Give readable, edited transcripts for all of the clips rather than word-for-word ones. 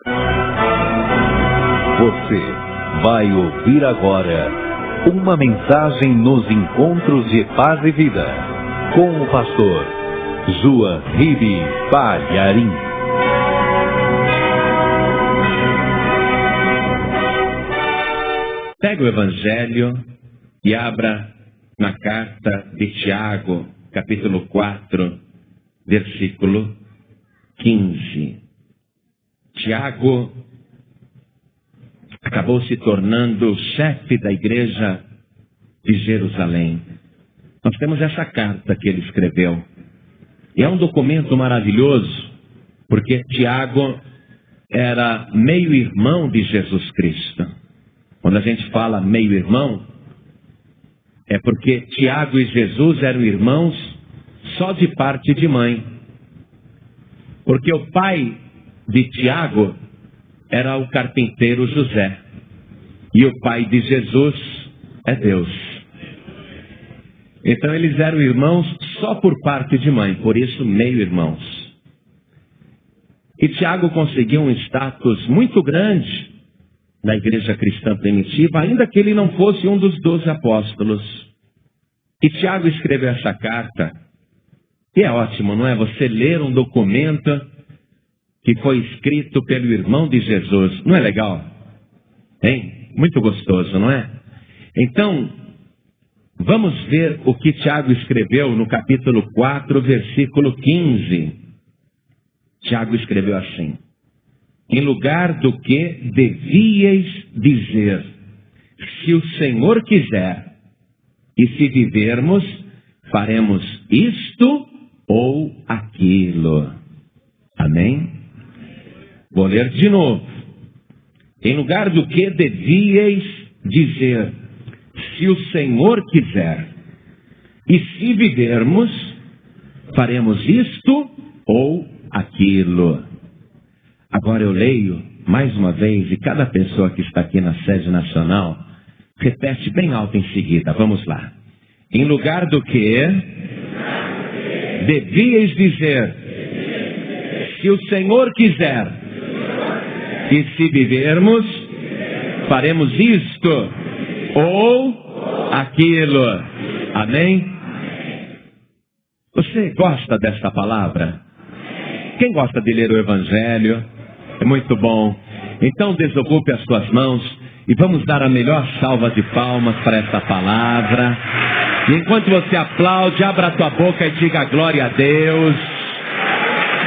Você vai ouvir agora uma mensagem nos encontros de paz e vida com o pastor João Ribe Palharim. Pega o Evangelho e abra na carta de Tiago, capítulo 4, versículo 15. Tiago acabou se tornando o chefe da igreja de Jerusalém. Nós temos essa carta que ele escreveu. E é um documento maravilhoso, porque Tiago era meio-irmão de Jesus Cristo. Quando a gente fala meio-irmão, é porque Tiago e Jesus eram irmãos só de parte de mãe. Porque o pai de Tiago era o carpinteiro José. E o pai de Jesus é Deus. Então eles eram irmãos só por parte de mãe, por isso meio-irmãos. E Tiago conseguiu um status muito grande na igreja cristã primitiva, ainda que ele não fosse um dos 12 apóstolos. E Tiago escreveu essa carta, e é ótimo, não é? Você ler um documento que foi escrito pelo irmão de Jesus. Não é legal? Hein? Muito gostoso, não é? Então, vamos ver o que Tiago escreveu no capítulo 4, versículo 15. Tiago escreveu assim: em lugar do que devíeis dizer, se o Senhor quiser, e se vivermos, faremos isto ou aquilo. Amém? Vou ler de novo. Em lugar do que devíeis dizer, se o Senhor quiser, e se vivermos, faremos isto ou aquilo. Agora eu leio mais uma vez, e cada pessoa que está aqui na sede nacional repete bem alto em seguida. Vamos lá. Em lugar do que devíeis dizer, se o Senhor quiser, e se vivermos, faremos isto ou aquilo. Amém? Você gosta desta palavra? Quem gosta de ler o Evangelho? É muito bom. Então desocupe as suas mãos e vamos dar a melhor salva de palmas para essa palavra. E enquanto você aplaude, abra a tua boca e diga glória a Deus.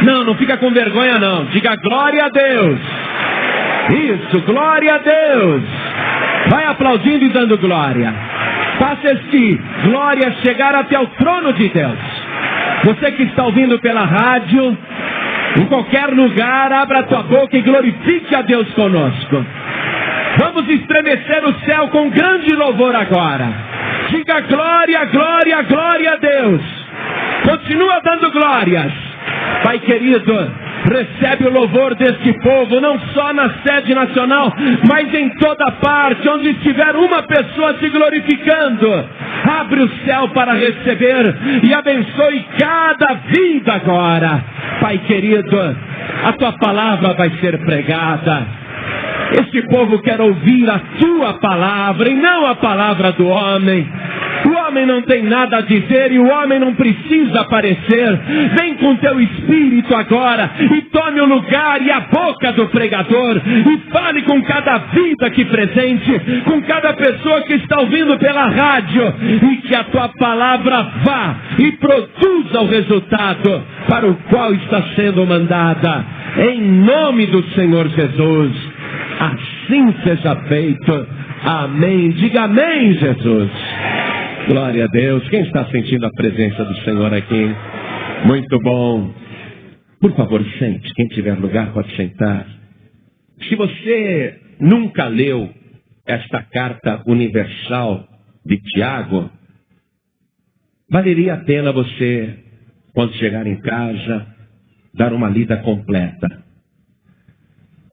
Não fica com vergonha não. Diga glória a Deus. Isso, glória a Deus. Vai aplaudindo e dando glória. Faça este glória chegar até o trono de Deus. Você que está ouvindo pela rádio, em qualquer lugar, abra a tua boca e glorifique a Deus conosco. Vamos estremecer o céu com grande louvor agora. Diga glória, glória, glória a Deus. Continua dando glórias. Pai querido, recebe o louvor deste povo, não só na sede nacional, mas em toda parte, onde estiver uma pessoa se glorificando. Abre o céu para receber e abençoe cada vida agora. Pai querido, a tua palavra vai ser pregada. Este povo quer ouvir a tua palavra e não a palavra do homem. O homem não tem nada a dizer e o homem não precisa aparecer. Vem com teu espírito agora e tome o lugar e a boca do pregador e fale com cada vida aqui presente, com cada pessoa que está ouvindo pela rádio, e que a tua palavra vá e produza o resultado para o qual está sendo mandada. Em nome do Senhor Jesus, assim seja feito. Amém. Diga amém, Jesus. Glória a Deus. Quem está sentindo a presença do Senhor aqui? Muito bom. Por favor, sente. Quem tiver lugar pode sentar. Se você nunca leu esta carta universal de Tiago, valeria a pena você, quando chegar em casa, dar uma lida completa.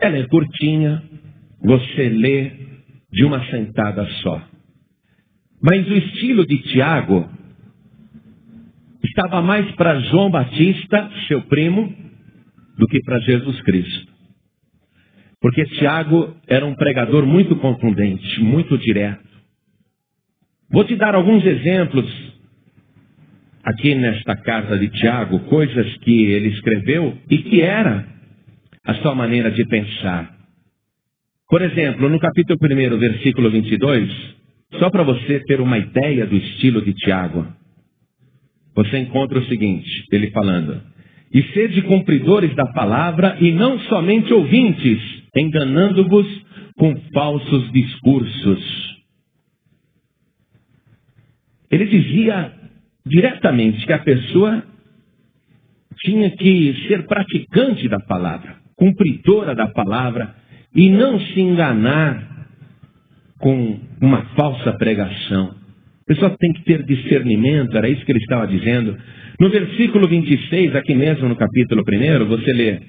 Ela é curtinha, você lê de uma sentada só. Mas o estilo de Tiago estava mais para João Batista, seu primo, do que para Jesus Cristo. Porque Tiago era um pregador muito contundente, muito direto. Vou te dar alguns exemplos aqui nesta carta de Tiago, coisas que ele escreveu e que era a sua maneira de pensar. Por exemplo, no capítulo 1, versículo 22, só para você ter uma ideia do estilo de Tiago, você encontra o seguinte, ele falando: e sede cumpridores da palavra e não somente ouvintes, enganando-vos com falsos discursos. Ele dizia diretamente que a pessoa tinha que ser praticante da palavra, cumpridora da palavra, e não se enganar com uma falsa pregação. A pessoa tem que ter discernimento, era isso que ele estava dizendo. No versículo 26, aqui mesmo no capítulo 1, você lê: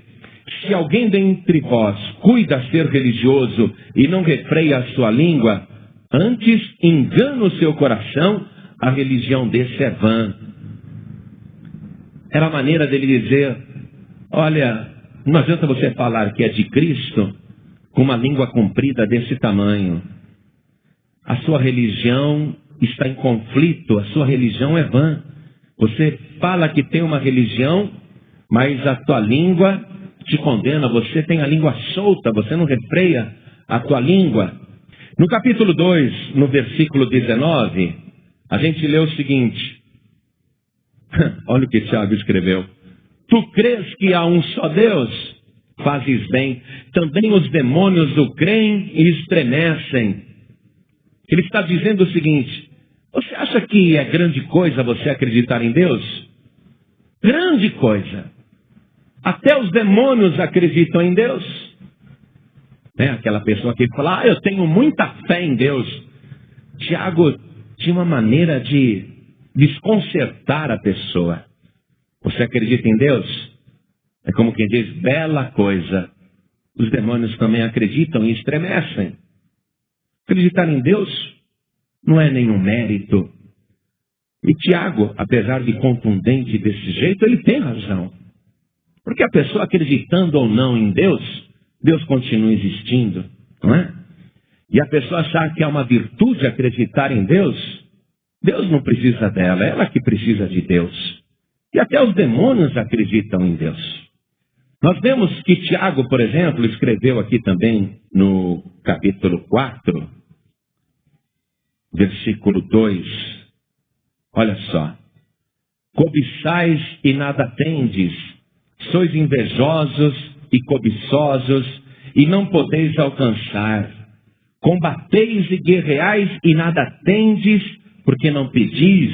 se alguém dentre vós cuida ser religioso e não refreia a sua língua, antes engana o seu coração, a religião desse é vã. Era a maneira dele dizer: olha, não adianta você falar que é de Cristo com uma língua comprida desse tamanho. A sua religião está em conflito, a sua religião é vã. Você fala que tem uma religião, mas a tua língua te condena, você tem a língua solta, você não refreia a tua língua. No capítulo 2, no versículo 19, a gente lê o seguinte, olha o que Tiago escreveu: tu crês que há um só Deus? Fazes bem. Também os demônios o creem e estremecem. Ele está dizendo o seguinte: você acha que é grande coisa você acreditar em Deus? Grande coisa. Até os demônios acreditam em Deus. Aquela pessoa que fala: eu tenho muita fé em Deus. Tiago tinha uma maneira de desconcertar a pessoa. Você acredita em Deus? É como quem diz: bela coisa. Os demônios também acreditam e estremecem. Acreditar em Deus não é nenhum mérito. E Tiago, apesar de contundente desse jeito, ele tem razão. Porque a pessoa acreditando ou não em Deus, Deus continua existindo, não é? E a pessoa achar que é uma virtude acreditar em Deus, Deus não precisa dela, ela que precisa de Deus. E até os demônios acreditam em Deus. Nós vemos que Tiago, por exemplo, escreveu aqui também no capítulo 4, versículo 2. Olha só: cobiçais e nada tendes, sois invejosos e cobiçosos e não podeis alcançar. Combateis e guerreais e nada tendes, porque não pedis.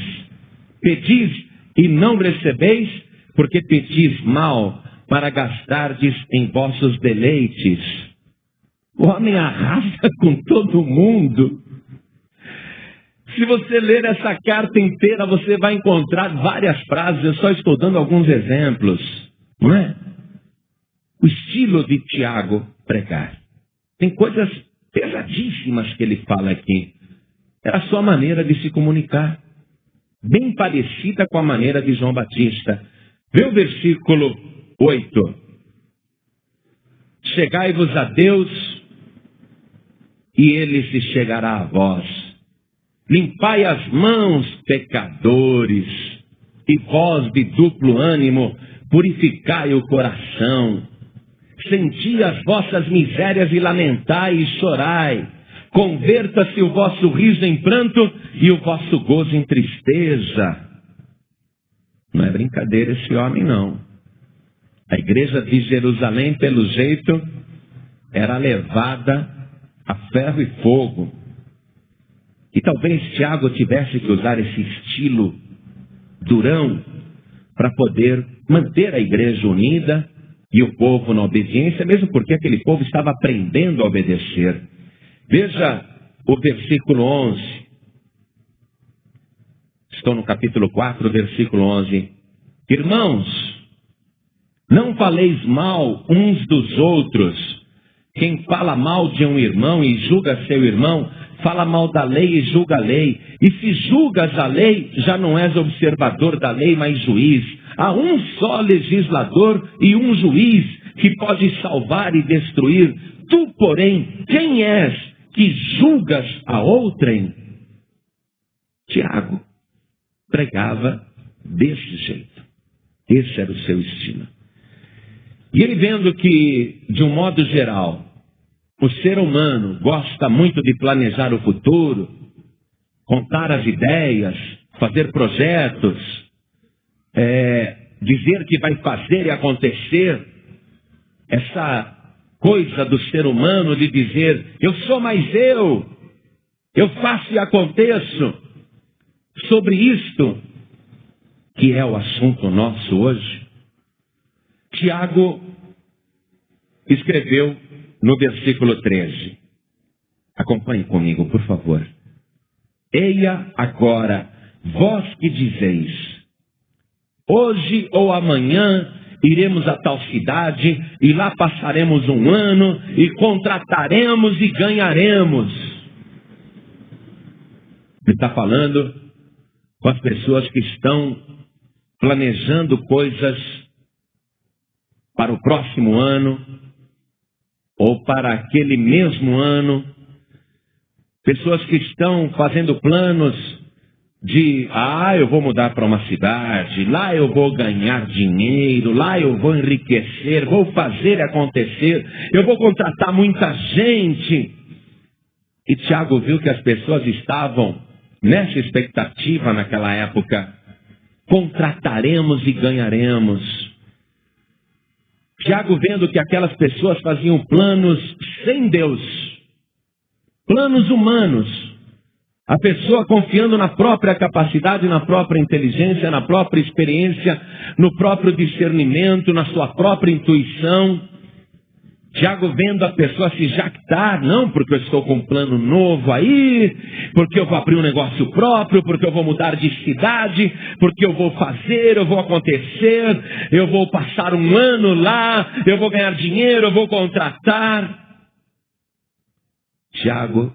Pedis e não recebeis, porque pedis mal, para gastardes em vossos deleites. O homem arrasa com todo mundo. Se você ler essa carta inteira, você vai encontrar várias frases. Eu só estou dando alguns exemplos, não é? O estilo de Tiago pregar. Tem coisas pesadíssimas que ele fala aqui. É a sua maneira de se comunicar, bem parecida com a maneira de João Batista. Vê o versículo 8. Chegai-vos a Deus, e Ele se chegará a vós. Limpai as mãos, pecadores, e vós de duplo ânimo, purificai o coração. Senti as vossas misérias e lamentai e chorai. Converta-se o vosso riso em pranto e o vosso gozo em tristeza. Não é brincadeira esse homem, não. A igreja de Jerusalém, pelo jeito, era levada a ferro e fogo. E talvez Tiago tivesse que usar esse estilo durão para poder manter a igreja unida e o povo na obediência, mesmo porque aquele povo estava aprendendo a obedecer. Veja o versículo 11. Estou no capítulo 4, versículo 11. Irmãos, não faleis mal uns dos outros. Quem fala mal de um irmão e julga seu irmão, fala mal da lei e julga a lei. E se julgas a lei, já não és observador da lei, mas juiz. Há um só legislador e um juiz. que pode salvar e destruir. Tu, porém, quem és que julgas a outrem? Tiago pregava desse jeito. Esse era o seu estilo. E ele vendo que, de um modo geral, o ser humano gosta muito de planejar o futuro, contar as ideias, fazer projetos, dizer que vai fazer e acontecer. Essa coisa do ser humano de dizer, eu sou mais eu faço e aconteço. Sobre isto, que é o assunto nosso hoje, Tiago escreveu no versículo 13. Acompanhe comigo, por favor. Eia agora, vós que dizeis, hoje ou amanhã iremos a tal cidade, e lá passaremos um ano, e contrataremos e ganharemos. Ele está falando com as pessoas que estão planejando coisas para o próximo ano, ou para aquele mesmo ano. Pessoas que estão fazendo planos de, eu vou mudar para uma cidade, lá eu vou ganhar dinheiro, lá eu vou enriquecer, vou fazer acontecer, eu vou contratar muita gente. E Tiago viu que as pessoas estavam nessa expectativa naquela época. Contrataremos e ganharemos. Tiago vendo que aquelas pessoas faziam planos sem Deus, planos humanos. A pessoa confiando na própria capacidade, na própria inteligência, na própria experiência, no próprio discernimento, na sua própria intuição. Tiago vendo a pessoa se jactar, não, porque eu estou com um plano novo aí, porque eu vou abrir um negócio próprio, porque eu vou mudar de cidade, porque eu vou fazer, eu vou acontecer, eu vou passar um ano lá, eu vou ganhar dinheiro, eu vou contratar. Tiago,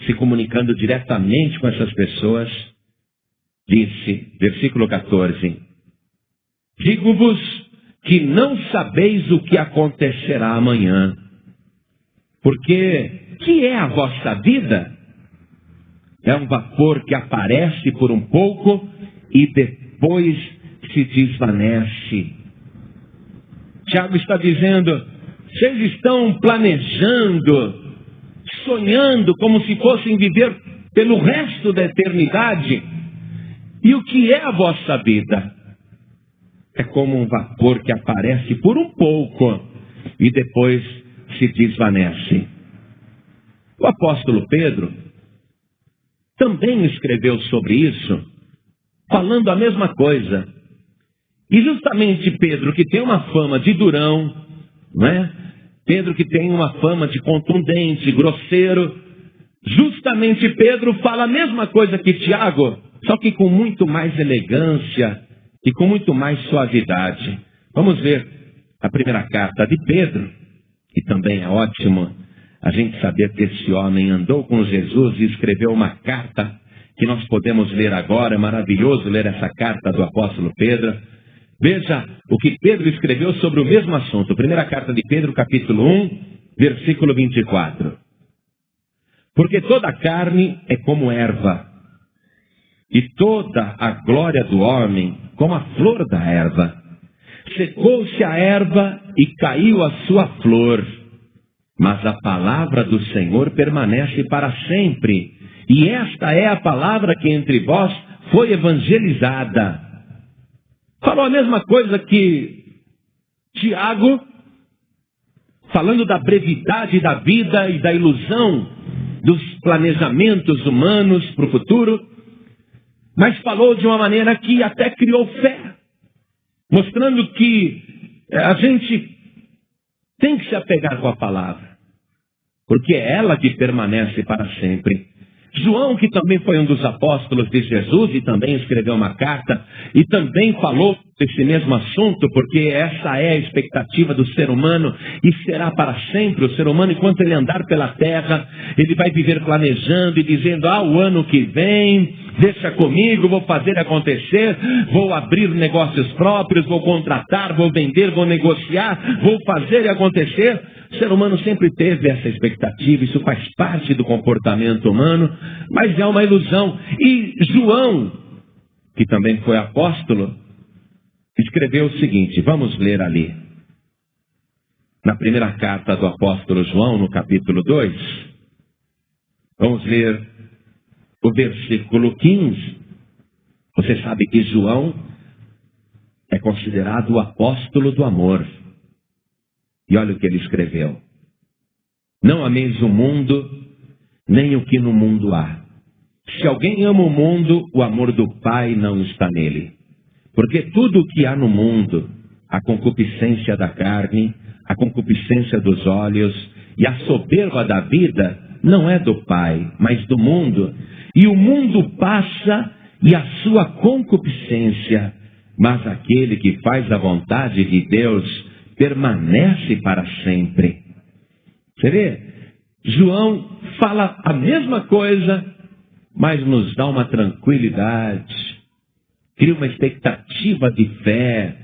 se comunicando diretamente com essas pessoas, disse, versículo 14, digo-vos que não sabeis o que acontecerá amanhã, porque que é a vossa vida? É um vapor que aparece por um pouco e depois se desvanece. Tiago está dizendo, vocês estão planejando, sonhando como se fossem viver pelo resto da eternidade. E o que é a vossa vida? É como um vapor que aparece por um pouco e depois se desvanece. O apóstolo Pedro também escreveu sobre isso, falando a mesma coisa. E justamente Pedro, que tem uma fama de durão, não é? Pedro que tem uma fama de contundente, grosseiro, justamente Pedro fala a mesma coisa que Tiago, só que com muito mais elegância e com muito mais suavidade. Vamos ver a primeira carta de Pedro, que também é ótimo a gente saber que esse homem andou com Jesus e escreveu uma carta que nós podemos ler agora. É maravilhoso ler essa carta do apóstolo Pedro. Veja o que Pedro escreveu sobre o mesmo assunto. Primeira carta de Pedro, capítulo 1, versículo 24. Porque toda a carne é como erva, e toda a glória do homem como a flor da erva. Secou-se a erva e caiu a sua flor, mas a palavra do Senhor permanece para sempre. E esta é a palavra que entre vós foi evangelizada. Falou a mesma coisa que Tiago, falando da brevidade da vida e da ilusão dos planejamentos humanos para o futuro, mas falou de uma maneira que até criou fé, mostrando que a gente tem que se apegar com a palavra, porque é ela que permanece para sempre. João, que também foi um dos apóstolos de Jesus e também escreveu uma carta e também falou desse mesmo assunto, porque essa é a expectativa do ser humano e será para sempre. O ser humano, enquanto ele andar pela terra, ele vai viver planejando e dizendo: o ano que vem, deixa comigo, vou fazer acontecer, vou abrir negócios próprios, vou contratar, vou vender, vou negociar, vou fazer acontecer. O ser humano sempre teve essa expectativa, isso faz parte do comportamento humano, mas é uma ilusão. E João, que também foi apóstolo, escreveu o seguinte, vamos ler ali. Na primeira carta do apóstolo João, no capítulo 2, vamos ler o versículo 15. Você sabe que João é considerado o apóstolo do amor. E olha o que ele escreveu. Não ameis o mundo, nem o que no mundo há. Se alguém ama o mundo, o amor do Pai não está nele. Porque tudo o que há no mundo, a concupiscência da carne, a concupiscência dos olhos e a soberba da vida, não é do Pai, mas do mundo. E o mundo passa e a sua concupiscência, mas aquele que faz a vontade de Deus permanece para sempre. Você vê? João fala a mesma coisa, mas nos dá uma tranquilidade, cria uma expectativa de fé,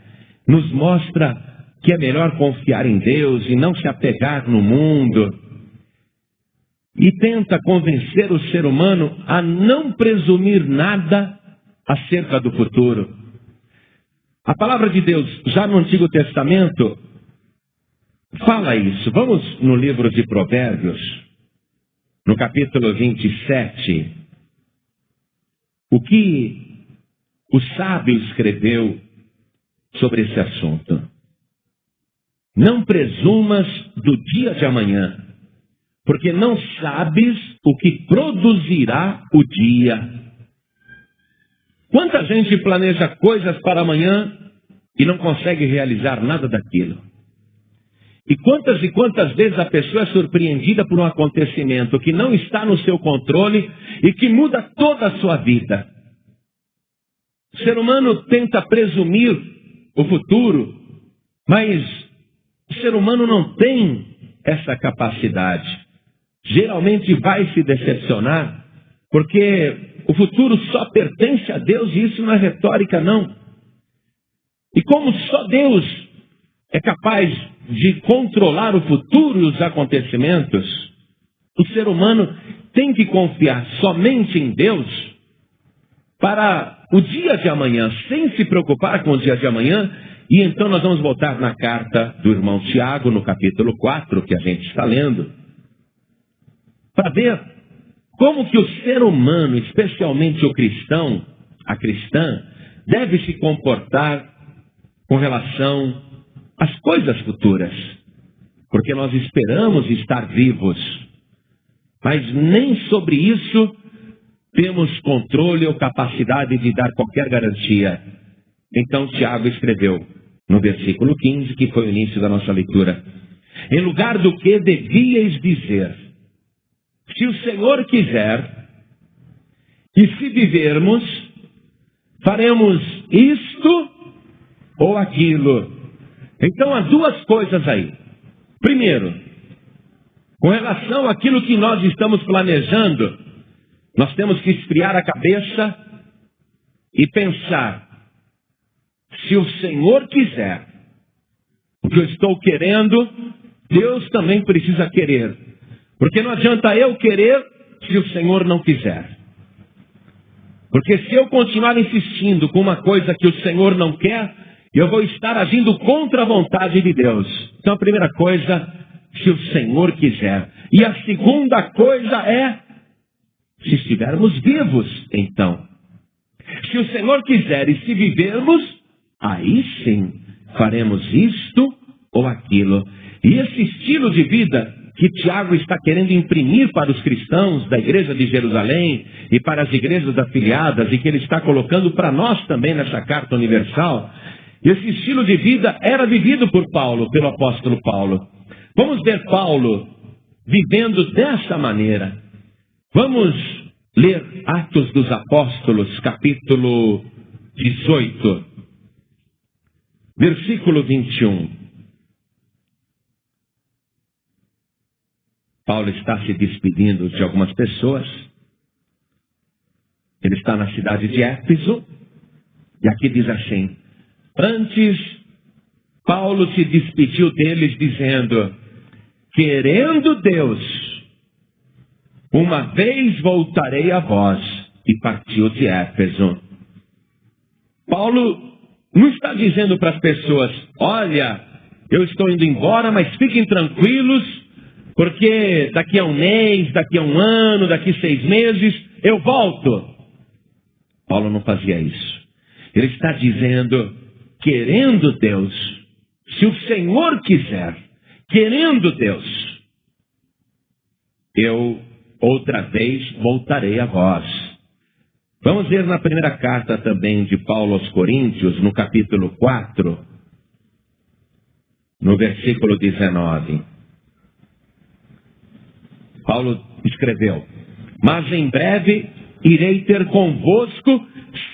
nos mostra que é melhor confiar em Deus e não se apegar no mundo. E tenta convencer o ser humano a não presumir nada acerca do futuro. A palavra de Deus, já no Antigo Testamento, fala isso. Vamos no livro de Provérbios, no capítulo 27. O que o sábio escreveu sobre esse assunto. Não presumas do dia de amanhã, porque não sabes o que produzirá o dia. Quanta gente planeja coisas para amanhã e não consegue realizar nada daquilo? E quantas vezes a pessoa é surpreendida por um acontecimento que não está no seu controle e que muda toda a sua vida? O ser humano tenta presumir o futuro, mas o ser humano não tem essa capacidade. Geralmente vai se decepcionar, porque o futuro só pertence a Deus e isso não é retórica, não. E como só Deus é capaz de controlar o futuro e os acontecimentos, o ser humano tem que confiar somente em Deus para o dia de amanhã, sem se preocupar com o dia de amanhã. E então nós vamos voltar na carta do irmão Tiago, no capítulo 4, que a gente está lendo, para ver como que o ser humano, especialmente o cristão, a cristã, deve se comportar com relação às coisas futuras. Porque nós esperamos estar vivos, mas nem sobre isso temos controle ou capacidade de dar qualquer garantia. Então Tiago escreveu no versículo 15, que foi o início da nossa leitura: em lugar do que devíeis dizer, se o Senhor quiser, e se vivermos, faremos isto ou aquilo. Então há duas coisas aí. Primeiro, com relação àquilo que nós estamos planejando, nós temos que esfriar a cabeça e pensar: se o Senhor quiser, o que eu estou querendo, Deus também precisa querer. Porque não adianta eu querer se o Senhor não quiser. Porque se eu continuar insistindo com uma coisa que o Senhor não quer, eu vou estar agindo contra a vontade de Deus. Então a primeira coisa, se o Senhor quiser. E a segunda coisa é, se estivermos vivos, então. Se o Senhor quiser e se vivermos, aí sim faremos isto ou aquilo. E esse estilo de vida que Tiago está querendo imprimir para os cristãos da igreja de Jerusalém e para as igrejas afiliadas, e que ele está colocando para nós também nessa carta universal, esse estilo de vida era vivido por Paulo, pelo apóstolo Paulo. Vamos ver Paulo vivendo dessa maneira. Vamos ler Atos dos Apóstolos, capítulo 18, versículo 21. Paulo está se despedindo de algumas pessoas. Ele está na cidade de Éfeso. E aqui diz assim: antes, Paulo se despediu deles dizendo: querendo Deus, uma vez voltarei a vós. E partiu de Éfeso. Paulo não está dizendo para as pessoas: olha, eu estou indo embora, mas fiquem tranquilos, porque daqui a um mês, daqui a um ano, daqui a 6 meses, eu volto. Paulo não fazia isso. Ele está dizendo: querendo Deus, se o Senhor quiser, querendo Deus, eu outra vez voltarei a vós. Vamos ver na primeira carta também de Paulo aos Coríntios, no capítulo 4, no versículo 19. Paulo escreveu: mas em breve irei ter convosco,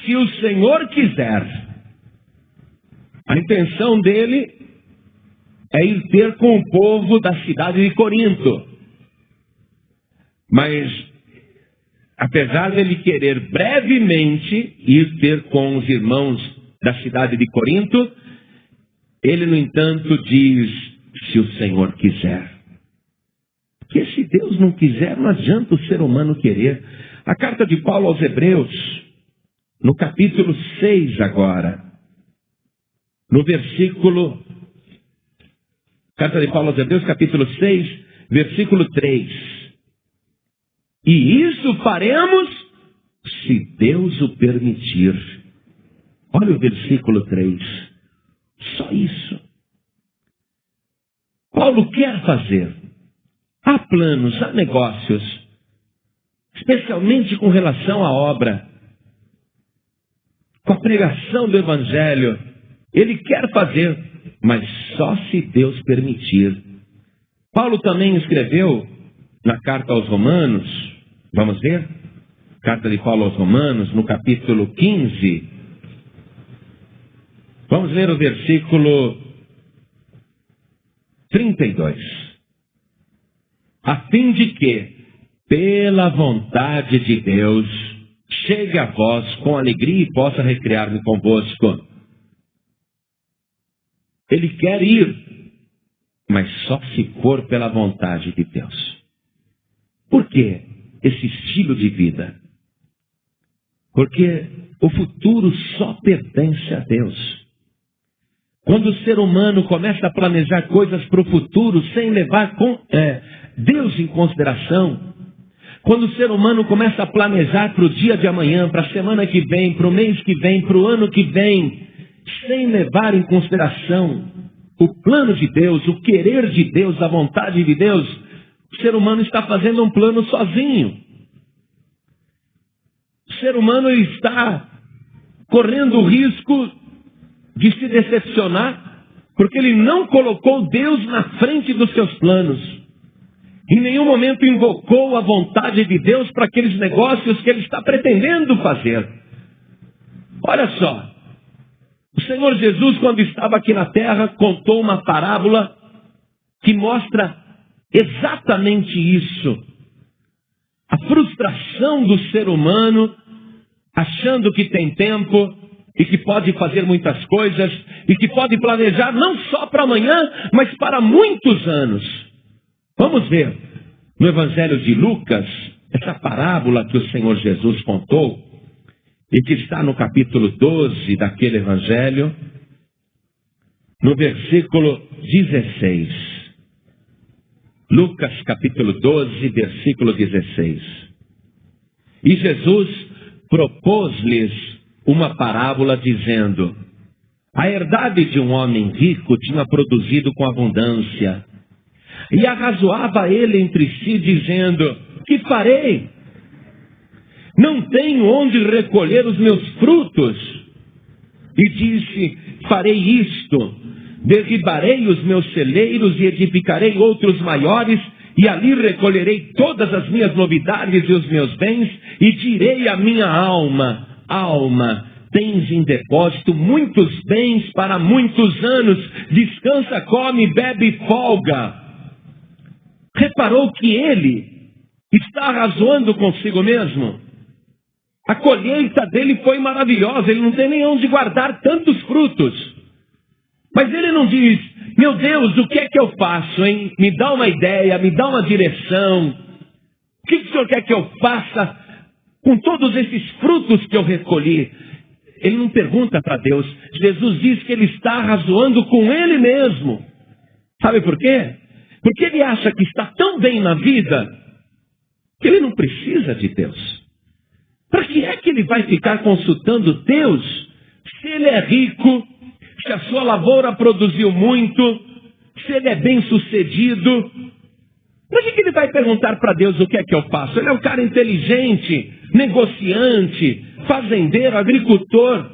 se o Senhor quiser. A intenção dele é ir ter com o povo da cidade de Corinto. Mas, apesar dele querer brevemente ir ter com os irmãos da cidade de Corinto, ele, no entanto, diz: se o Senhor quiser. Porque se Deus não quiser, não adianta o ser humano querer. A carta de Paulo aos Hebreus, no capítulo 6 agora, no versículo... Carta de Paulo aos Hebreus, capítulo 6, versículo 3. E isso faremos se Deus o permitir. Olha o versículo 3. Só isso. Paulo quer fazer. Há planos, há negócios, especialmente com relação à obra, com a pregação do Evangelho. Ele quer fazer, mas só se Deus permitir. Paulo também escreveu na carta aos Romanos, vamos ver? Carta de Paulo aos Romanos, no capítulo 15. Vamos ler o versículo 32. A fim de que, pela vontade de Deus, chegue a vós com alegria e possa recrear-me convosco. Ele quer ir, mas só se for pela vontade de Deus. Por que esse estilo de vida? Porque o futuro só pertence a Deus. Quando o ser humano começa a planejar coisas para o futuro sem levar Deus em consideração, quando o ser humano começa a planejar para o dia de amanhã, para a semana que vem, para o mês que vem, para o ano que vem, sem levar em consideração o plano de Deus, o querer de Deus, a vontade de Deus, o ser humano está fazendo um plano sozinho. O ser humano está correndo o risco de se decepcionar, porque ele não colocou Deus na frente dos seus planos. Em nenhum momento invocou a vontade de Deus para aqueles negócios que ele está pretendendo fazer. Olha só, o Senhor Jesus, quando estava aqui na terra, contou uma parábola que mostra exatamente isso. A frustração do ser humano, achando que tem tempo e que pode fazer muitas coisas e que pode planejar não só para amanhã, mas para muitos anos. Vamos ver no Evangelho de Lucas, essa parábola que o Senhor Jesus contou, e que está no capítulo 12 daquele Evangelho, no versículo 16. Lucas capítulo 12, versículo 16. E Jesus propôs-lhes uma parábola dizendo: a herdade de um homem rico tinha produzido com abundância. E arrazoava ele entre si, dizendo: que farei? Não tenho onde recolher os meus frutos. E disse: farei isto: derribarei os meus celeiros e edificarei outros maiores, e ali recolherei todas as minhas novidades e os meus bens, e direi à minha alma: alma, tens em depósito muitos bens para muitos anos, descansa, come, bebe e folga. Reparou que ele está razoando consigo mesmo? A colheita dele foi maravilhosa, ele não tem nem onde guardar tantos frutos. Mas ele não diz: meu Deus, o que é que eu faço, hein? Me dá uma ideia, me dá uma direção. O que o Senhor quer que eu faça com todos esses frutos que eu recolhi? Ele não pergunta para Deus. Jesus diz que ele está razoando com ele mesmo. Sabe por quê? Porque ele acha que está tão bem na vida que ele não precisa de Deus. Para que é que ele vai ficar consultando Deus se ele é rico, se a sua lavoura produziu muito, se ele é bem sucedido? Para que ele vai perguntar para Deus o que é que eu faço? Ele é um cara inteligente, negociante, fazendeiro, agricultor.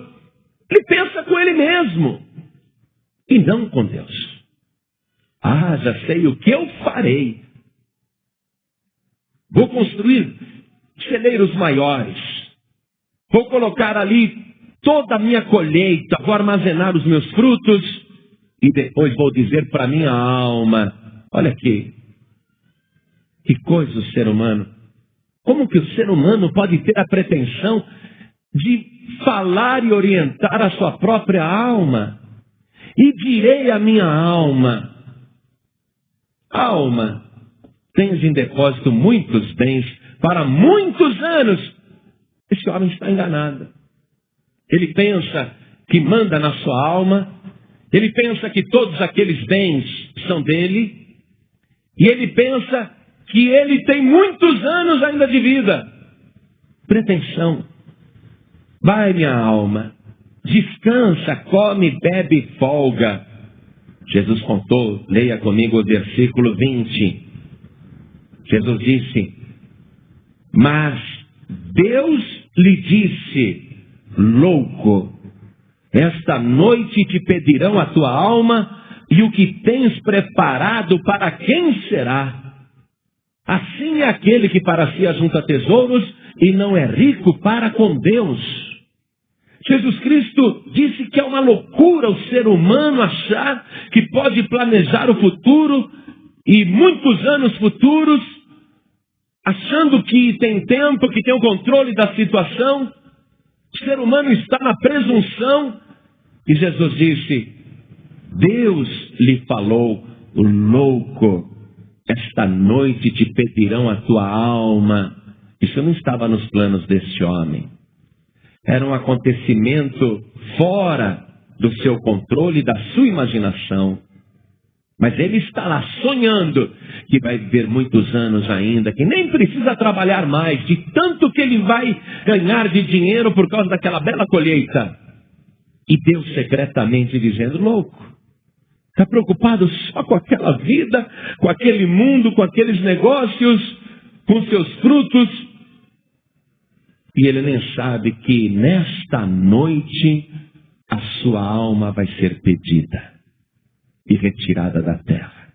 Ele pensa com ele mesmo e não com Deus. Ah, já sei o que eu farei. Vou construir celeiros maiores. Vou colocar ali toda a minha colheita. Vou armazenar os meus frutos. E depois vou dizer para minha alma: olha aqui, que coisa o ser humano. Como que o ser humano pode ter a pretensão de falar e orientar a sua própria alma? E direi à minha alma: alma, tens em depósito muitos bens para muitos anos. Esse homem está enganado. Ele pensa que manda na sua alma. Ele pensa que todos aqueles bens são dele. E ele pensa que ele tem muitos anos ainda de vida. Pretensão. Vai, minha alma, descansa, come, bebe e folga. Jesus contou, leia comigo o versículo 20. Jesus disse: mas Deus lhe disse: louco, esta noite te pedirão a tua alma, e o que tens preparado para quem será? Assim é aquele que para si ajunta tesouros e não é rico para com Deus. Jesus Cristo disse que é uma loucura o ser humano achar que pode planejar o futuro e muitos anos futuros, achando que tem tempo, que tem o controle da situação. O ser humano está na presunção. E Jesus disse: Deus lhe falou: o louco, esta noite te pedirão a tua alma. Isso não estava nos planos deste homem. Era um acontecimento fora do seu controle, da sua imaginação. Mas ele está lá sonhando que vai viver muitos anos ainda, que nem precisa trabalhar mais, de tanto que ele vai ganhar de dinheiro por causa daquela bela colheita. E Deus secretamente dizendo: louco, está preocupado só com aquela vida, com aquele mundo, com aqueles negócios, com seus frutos. E ele nem sabe que nesta noite a sua alma vai ser pedida e retirada da terra.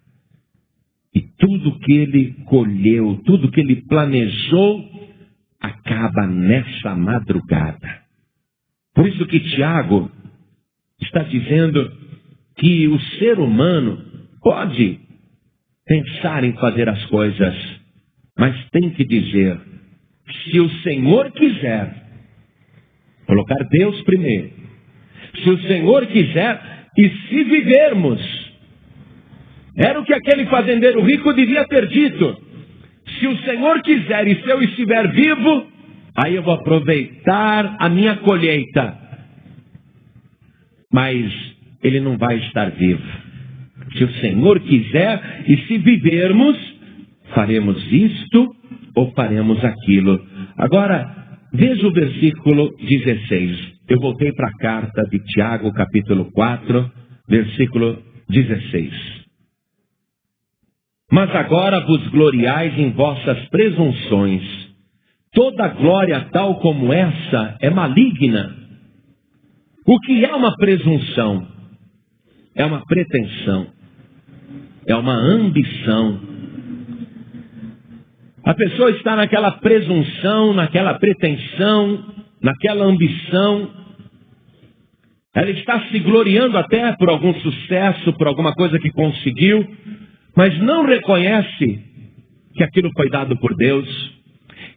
E tudo que ele colheu, tudo que ele planejou, acaba nessa madrugada. Por isso que Tiago está dizendo que o ser humano pode pensar em fazer as coisas, mas tem que dizer: se o Senhor quiser, colocar Deus primeiro, se o Senhor quiser e se vivermos. Era o que aquele fazendeiro rico devia ter dito: se o Senhor quiser e se eu estiver vivo, aí eu vou aproveitar a minha colheita. Mas ele não vai estar vivo. Se o Senhor quiser e se vivermos, faremos isto ou faremos aquilo. Agora, veja o versículo 16. Eu voltei para a carta de Tiago, capítulo 4, versículo 16. Mas agora vos gloriais em vossas presunções. Toda glória tal como essa é maligna. O que é uma presunção? É uma pretensão. É uma ambição. A pessoa está naquela presunção, naquela pretensão, naquela ambição. Ela está se gloriando até por algum sucesso, por alguma coisa que conseguiu, mas não reconhece que aquilo foi dado por Deus,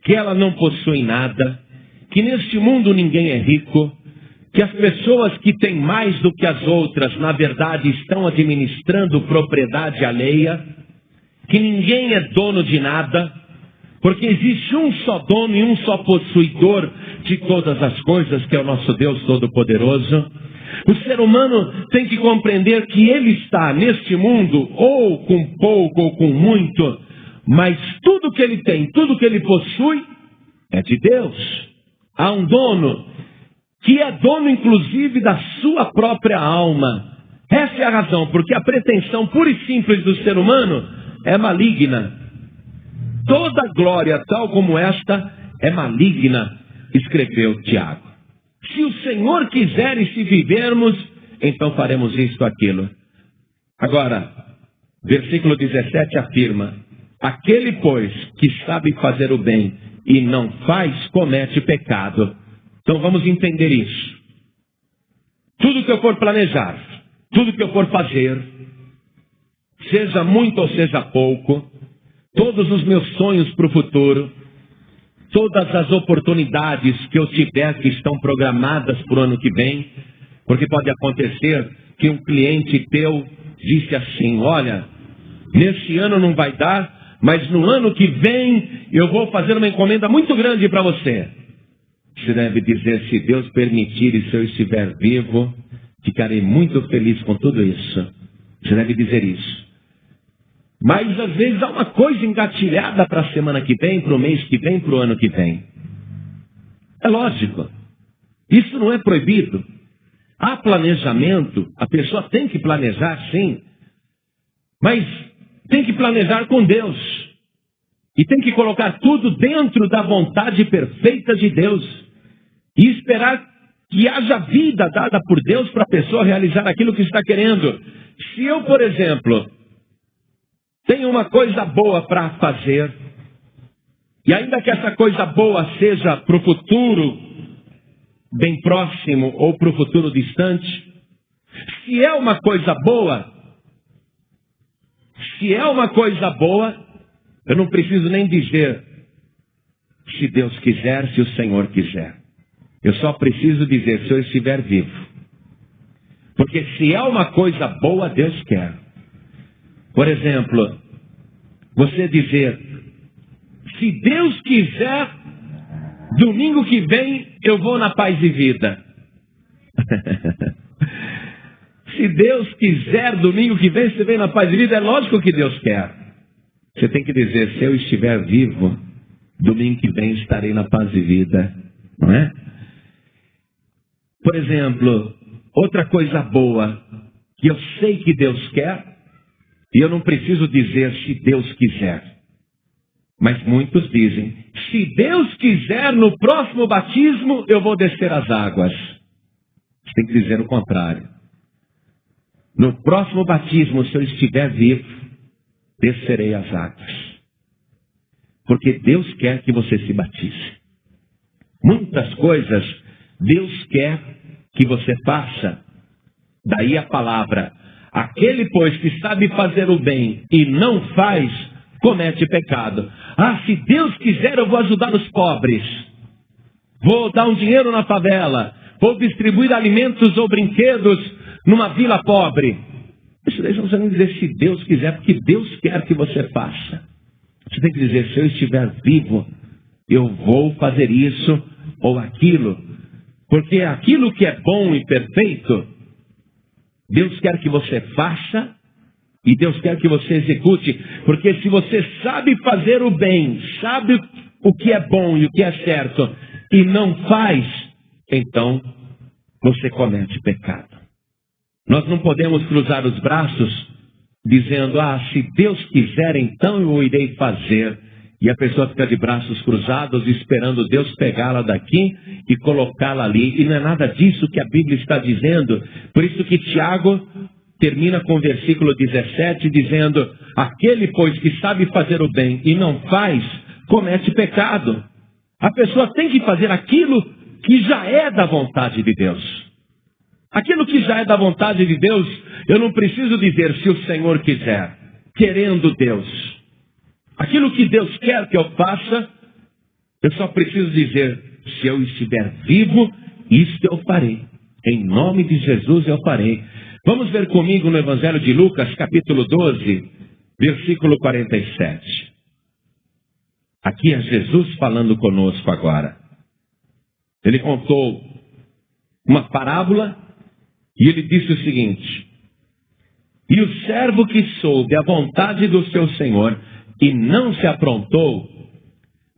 que ela não possui nada, que neste mundo ninguém é rico, que as pessoas que têm mais do que as outras, na verdade, estão administrando propriedade alheia, que ninguém é dono de nada, porque existe um só dono e um só possuidor de todas as coisas, que é o nosso Deus Todo-Poderoso. O ser humano tem que compreender que ele está neste mundo, ou com pouco ou com muito, mas tudo que ele tem, tudo que ele possui, é de Deus. Há um dono, que é dono inclusive da sua própria alma. Essa é a razão, porque a pretensão pura e simples do ser humano é maligna. Toda glória tal como esta é maligna, escreveu Tiago. Se o Senhor quiser e se vivermos, então faremos isto, aquilo. Agora, versículo 17 afirma: aquele, pois, que sabe fazer o bem e não faz, comete pecado. Então vamos entender isso. Tudo que eu for planejar, tudo que eu for fazer, seja muito ou seja pouco, todos os meus sonhos para o futuro, todas as oportunidades que eu tiver que estão programadas para o ano que vem, porque pode acontecer que um cliente teu disse assim: olha, nesse ano não vai dar, mas no ano que vem eu vou fazer uma encomenda muito grande para você. Você deve dizer: se Deus permitir e se eu estiver vivo, ficarei muito feliz com tudo isso. Você deve dizer isso. Mas às vezes há uma coisa engatilhada para a semana que vem, para o mês que vem, para o ano que vem. É lógico. Isso não é proibido. Há planejamento, a pessoa tem que planejar, sim. Mas tem que planejar com Deus. E tem que colocar tudo dentro da vontade perfeita de Deus. E esperar que haja vida dada por Deus para a pessoa realizar aquilo que está querendo. Se eu, por exemplo, tenho uma coisa boa para fazer, e ainda que essa coisa boa seja para o futuro bem próximo ou para o futuro distante, se é uma coisa boa, eu não preciso nem dizer se Deus quiser, se o Senhor quiser. Eu só preciso dizer se eu estiver vivo. Porque se é uma coisa boa, Deus quer. Por exemplo, você dizer: se Deus quiser, domingo que vem eu vou na Paz e Vida. Se Deus quiser, domingo que vem você vem na Paz e Vida, é lógico que Deus quer. Você tem que dizer: se eu estiver vivo, domingo que vem estarei na Paz e Vida. Não é? Por exemplo, outra coisa boa que eu sei que Deus quer, e eu não preciso dizer se Deus quiser. Mas muitos dizem: se Deus quiser, no próximo batismo eu vou descer as águas. Você tem que dizer o contrário. No próximo batismo, se eu estiver vivo, descerei as águas. Porque Deus quer que você se batize. Muitas coisas Deus quer que você faça. Daí a palavra: aquele, pois, que sabe fazer o bem e não faz, comete pecado. Ah, se Deus quiser, eu vou ajudar os pobres. Vou dar um dinheiro na favela. Vou distribuir alimentos ou brinquedos numa vila pobre. Isso deixa você não dizer se Deus quiser, porque Deus quer que você faça. Você tem que dizer: se eu estiver vivo, eu vou fazer isso ou aquilo. Porque aquilo que é bom e perfeito, Deus quer que você faça e Deus quer que você execute. Porque se você sabe fazer o bem, sabe o que é bom e o que é certo, e não faz, então você comete pecado. Nós não podemos cruzar os braços dizendo: ah, se Deus quiser, então eu irei fazer. E a pessoa fica de braços cruzados esperando Deus pegá-la daqui e colocá-la ali. E não é nada disso que a Bíblia está dizendo. Por isso que Tiago termina com o versículo 17 dizendo: aquele, pois, que sabe fazer o bem e não faz, comete pecado. A pessoa tem que fazer aquilo que já é da vontade de Deus. Aquilo que já é da vontade de Deus, eu não preciso dizer se o Senhor quiser, querendo Deus. Aquilo que Deus quer que eu faça, eu só preciso dizer, se eu estiver vivo, isto eu farei. Em nome de Jesus eu farei. Vamos ver comigo no Evangelho de Lucas, capítulo 12, versículo 47. Aqui é Jesus falando conosco agora. Ele contou uma parábola e ele disse o seguinte: e o servo que soube a vontade do seu senhor e não se aprontou,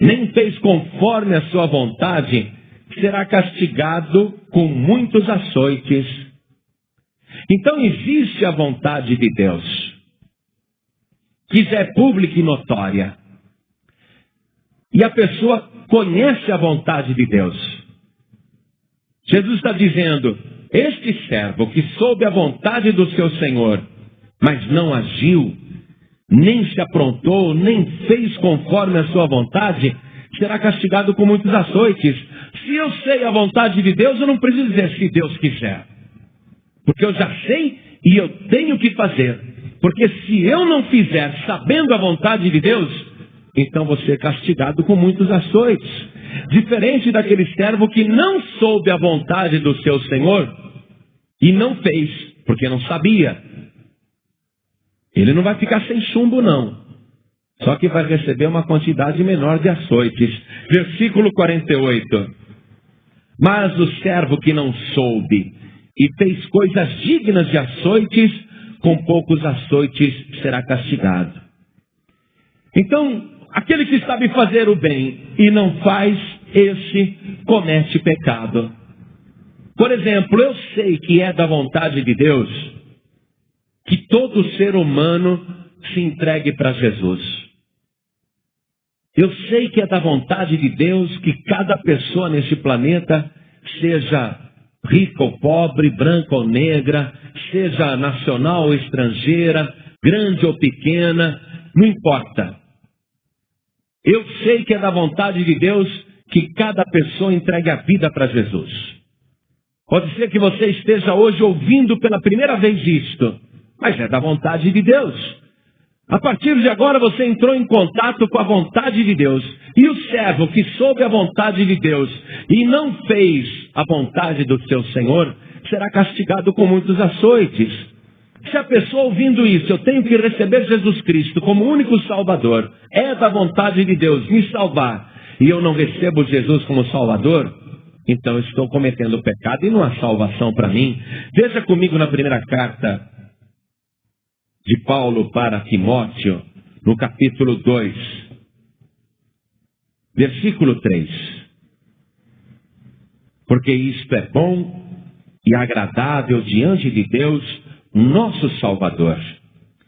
nem fez conforme a sua vontade, será castigado com muitos açoites. Então existe a vontade de Deus, que já é pública e notória. E a pessoa conhece a vontade de Deus. Jesus está dizendo, este servo que soube a vontade do seu Senhor, mas não agiu, nem se aprontou, nem fez conforme a sua vontade, será castigado com muitos açoites. Se eu sei a vontade de Deus, eu não preciso dizer se Deus quiser. Porque eu já sei e eu tenho que fazer. Porque se eu não fizer sabendo a vontade de Deus, então vou ser castigado com muitos açoites. Diferente daquele servo que não soube a vontade do seu Senhor e não fez, porque não sabia. Ele não vai ficar sem chumbo, não. Só que vai receber uma quantidade menor de açoites. Versículo 48. Mas o servo que não soube e fez coisas dignas de açoites, com poucos açoites será castigado. Então, aquele que sabe fazer o bem e não faz, esse comete pecado. Por exemplo, eu sei que é da vontade de Deus que todo ser humano se entregue para Jesus. Eu sei que é da vontade de Deus que cada pessoa nesse planeta, seja rica ou pobre, branca ou negra, seja nacional ou estrangeira, grande ou pequena, não importa. Eu sei que é da vontade de Deus que cada pessoa entregue a vida para Jesus. Pode ser que você esteja hoje ouvindo pela primeira vez isto, mas é da vontade de Deus. A partir de agora você entrou em contato com a vontade de Deus. E o servo que soube a vontade de Deus e não fez a vontade do seu Senhor, será castigado com muitos açoites. Se a pessoa ouvindo isso, eu tenho que receber Jesus Cristo como único Salvador, é da vontade de Deus me salvar, e eu não recebo Jesus como Salvador, então eu estou cometendo pecado e não há salvação para mim. Veja comigo na primeira carta de Paulo para Timóteo, no capítulo 2, versículo 3. Porque isto é bom e agradável diante de Deus, nosso Salvador,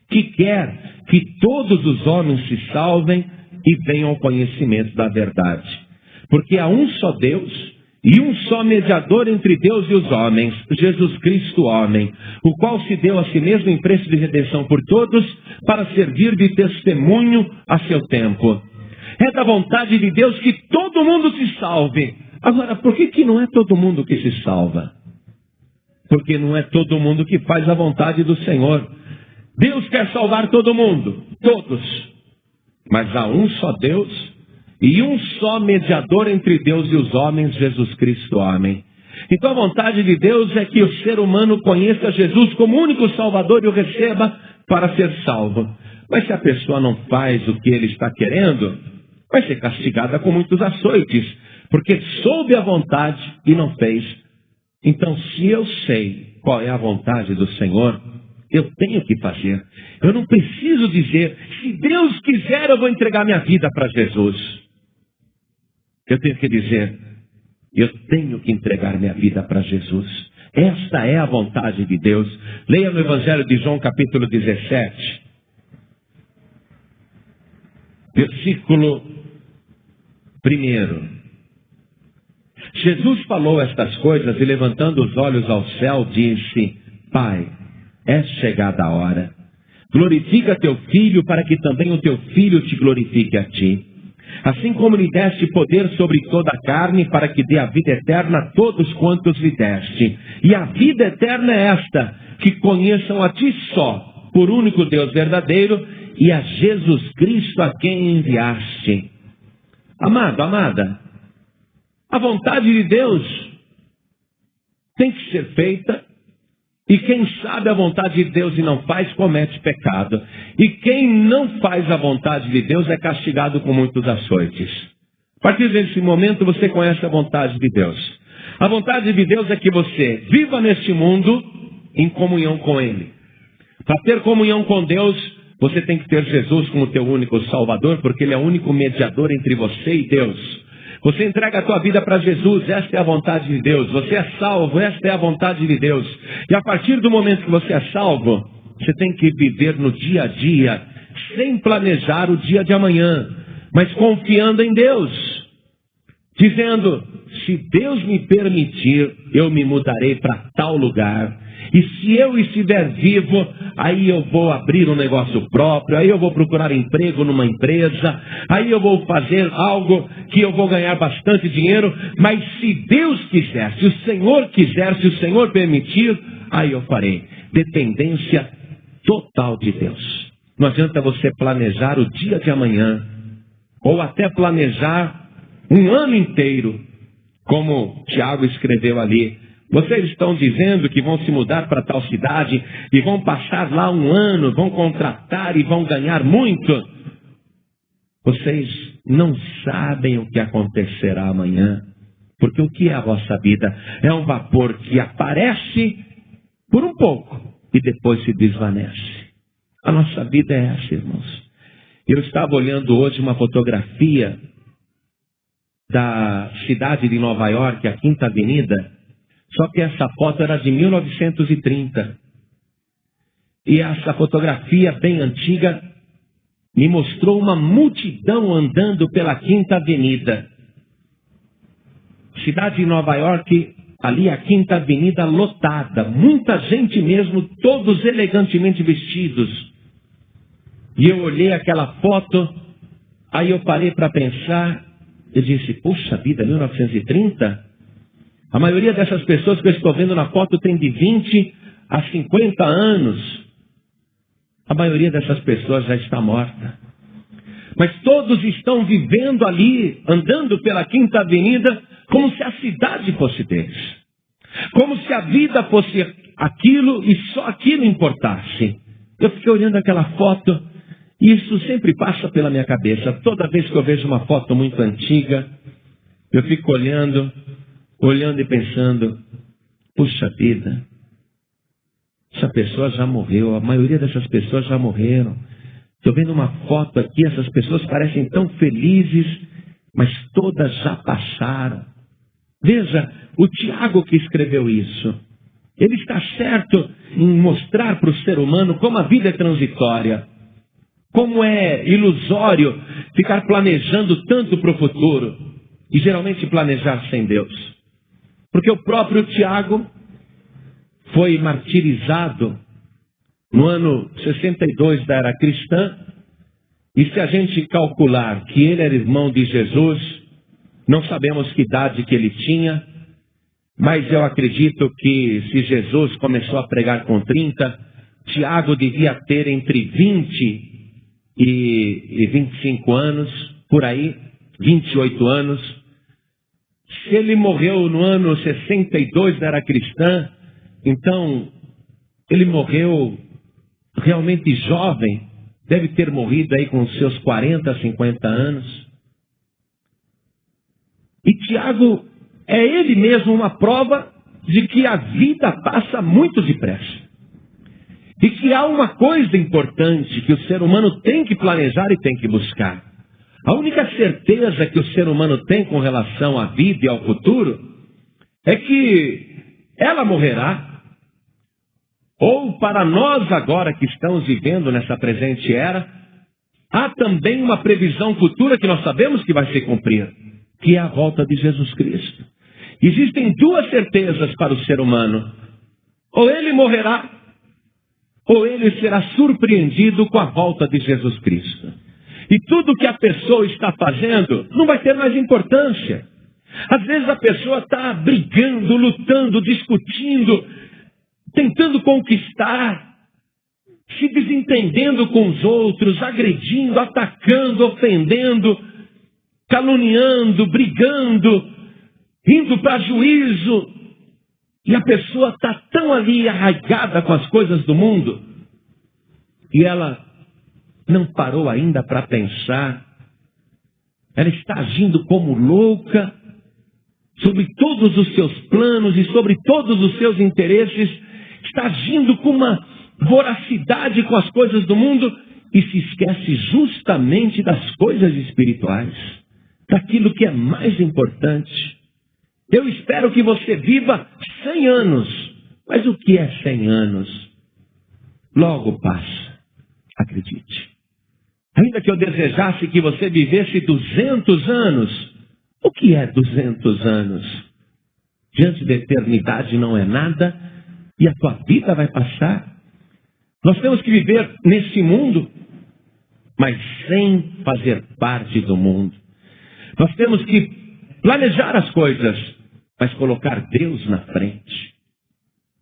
que quer que todos os homens se salvem e venham ao conhecimento da verdade. Porque há um só Deus e um só mediador entre Deus e os homens, Jesus Cristo homem, o qual se deu a si mesmo em preço de redenção por todos, para servir de testemunho a seu tempo. É da vontade de Deus que todo mundo se salve. Agora, por que não é todo mundo que se salva? Porque não é todo mundo que faz a vontade do Senhor. Deus quer salvar todo mundo, todos. Mas há um só Deus e um só mediador entre Deus e os homens, Jesus Cristo homem. Então a vontade de Deus é que o ser humano conheça Jesus como único Salvador e o receba para ser salvo. Mas se a pessoa não faz o que ele está querendo, vai ser castigada com muitos açoites, porque soube a vontade e não fez. Então, se eu sei qual é a vontade do Senhor, eu tenho que fazer. Eu não preciso dizer, se Deus quiser eu vou entregar minha vida para Jesus. Eu tenho que dizer, eu tenho que entregar minha vida para Jesus. Esta é a vontade de Deus. Leia no Evangelho de João, capítulo 17, versículo 1. Jesus falou estas coisas e, levantando os olhos ao céu, disse: Pai, é chegada a hora. Glorifica teu Filho, para que também o teu Filho te glorifique a ti. assim como lhe deste poder sobre toda a carne, para que dê a vida eterna a todos quantos lhe deste. E a vida eterna é esta, que conheçam a ti só, por único Deus verdadeiro, e a Jesus Cristo a quem enviaste. Amado, amada, a vontade de Deus tem que ser feita, e quem sabe a vontade de Deus e não faz, comete pecado. E quem não faz a vontade de Deus é castigado com muitos açoites. A partir desse momento você conhece a vontade de Deus. A vontade de Deus é que você viva neste mundo em comunhão com Ele. Para ter comunhão com Deus, você tem que ter Jesus como teu único Salvador, porque Ele é o único mediador entre você e Deus. Você entrega a tua vida para Jesus, esta é a vontade de Deus. Você é salvo, esta é a vontade de Deus. E a partir do momento que você é salvo, você tem que viver no dia a dia, sem planejar o dia de amanhã, mas confiando em Deus. Dizendo, se Deus me permitir, eu me mudarei para tal lugar. E se eu estiver vivo, aí eu vou abrir um negócio próprio, aí eu vou procurar emprego numa empresa, aí eu vou fazer algo que eu vou ganhar bastante dinheiro, mas se Deus quiser, se o Senhor quiser, se o Senhor permitir, aí eu farei. Dependência total de Deus. Não adianta você planejar o dia de amanhã, ou até planejar um ano inteiro, como Tiago escreveu ali. Vocês estão dizendo que vão se mudar para tal cidade e vão passar lá um ano, vão contratar e vão ganhar muito. Vocês não sabem o que acontecerá amanhã, porque o que é a vossa vida? É um vapor que aparece por um pouco e depois se desvanece. A nossa vida é essa, irmãos. Eu estava olhando hoje uma fotografia da cidade de Nova York, a Quinta Avenida. Só que essa foto era de 1930. E essa fotografia bem antiga me mostrou uma multidão andando pela Quinta Avenida. Cidade de Nova York, ali a Quinta Avenida lotada. Muita gente mesmo, todos elegantemente vestidos. E eu olhei aquela foto, aí eu parei para pensar, eu disse, puxa vida, 1930? A maioria dessas pessoas que eu estou vendo na foto tem de 20 a 50 anos. A maioria dessas pessoas já está morta. Mas todos estão vivendo ali, andando pela Quinta Avenida, como se a cidade fosse deles. Como se a vida fosse aquilo e só aquilo importasse. Eu fiquei olhando aquela foto e isso sempre passa pela minha cabeça. Toda vez que eu vejo uma foto muito antiga, eu fico olhando e pensando, puxa vida, essa pessoa já morreu, a maioria dessas pessoas já morreram. Estou vendo uma foto aqui, essas pessoas parecem tão felizes, mas todas já passaram. Veja, o Tiago que escreveu isso, ele está certo em mostrar para o ser humano como a vida é transitória, como é ilusório ficar planejando tanto para o futuro, e geralmente planejar sem Deus. Porque o próprio Tiago foi martirizado no ano 62 da era cristã. E se a gente calcular que ele era irmão de Jesus, não sabemos que idade que ele tinha, mas eu acredito que se Jesus começou a pregar com 30, Tiago devia ter entre 20 e 25 anos, por aí, 28 anos. Se ele morreu no ano 62 da era cristã, então ele morreu realmente jovem, deve ter morrido aí com seus 40, 50 anos. E Tiago é ele mesmo uma prova de que a vida passa muito depressa. E que há uma coisa importante que o ser humano tem que planejar e tem que buscar. A única certeza que o ser humano tem com relação à vida e ao futuro é que ela morrerá. Ou para nós agora que estamos vivendo nessa presente era, há também uma previsão futura que nós sabemos que vai se cumprir, que é a volta de Jesus Cristo. Existem duas certezas para o ser humano. Ou ele morrerá, ou ele será surpreendido com a volta de Jesus Cristo. E tudo que a pessoa está fazendo não vai ter mais importância. Às vezes a pessoa está brigando, lutando, discutindo, tentando conquistar, se desentendendo com os outros, agredindo, atacando, ofendendo, caluniando, brigando, indo para juízo. E a pessoa está tão ali arraigada com as coisas do mundo, e ela não parou ainda para pensar. Ela está agindo como louca, sobre todos os seus planos e sobre todos os seus interesses, está agindo com uma voracidade com as coisas do mundo e se esquece justamente das coisas espirituais, daquilo que é mais importante. Eu espero que você viva 100 anos, mas o que é 100 anos? Logo passa, acredite. Ainda que eu desejasse que você vivesse 200 anos, o que é 200 anos? Diante da eternidade não é nada e a tua vida vai passar. Nós temos que viver nesse mundo, mas sem fazer parte do mundo. Nós temos que planejar as coisas, mas colocar Deus na frente.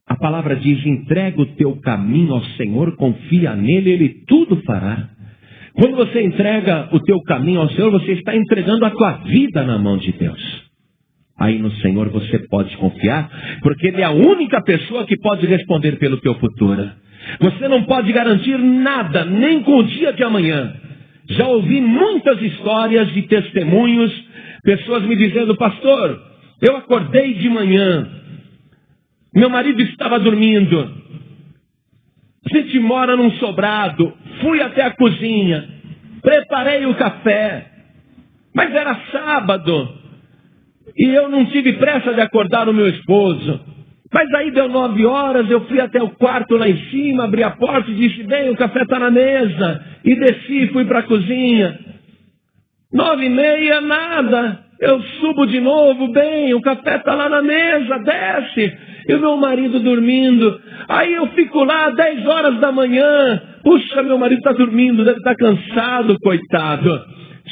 A palavra diz: entrega o teu caminho ao Senhor, confia nele, Ele tudo fará. Quando você entrega o teu caminho ao Senhor, você está entregando a tua vida na mão de Deus. Aí no Senhor você pode confiar, porque Ele é a única pessoa que pode responder pelo teu futuro. Você não pode garantir nada, nem com o dia de amanhã. Já ouvi muitas histórias e testemunhos, pessoas me dizendo: pastor, eu acordei de manhã, meu marido estava dormindo, a gente mora num sobrado, fui até a cozinha, preparei o café, mas era sábado, e eu não tive pressa de acordar o meu esposo. Mas aí deu 9 horas, eu fui até o quarto lá em cima, abri a porta e disse: bem, o café está na mesa. E desci, fui para a cozinha. 9h30, nada. Eu subo de novo, bem, o café está lá na mesa, desce. E o meu marido dormindo. Aí eu fico lá 10 horas da manhã. Puxa, meu marido está dormindo, deve estar cansado, coitado.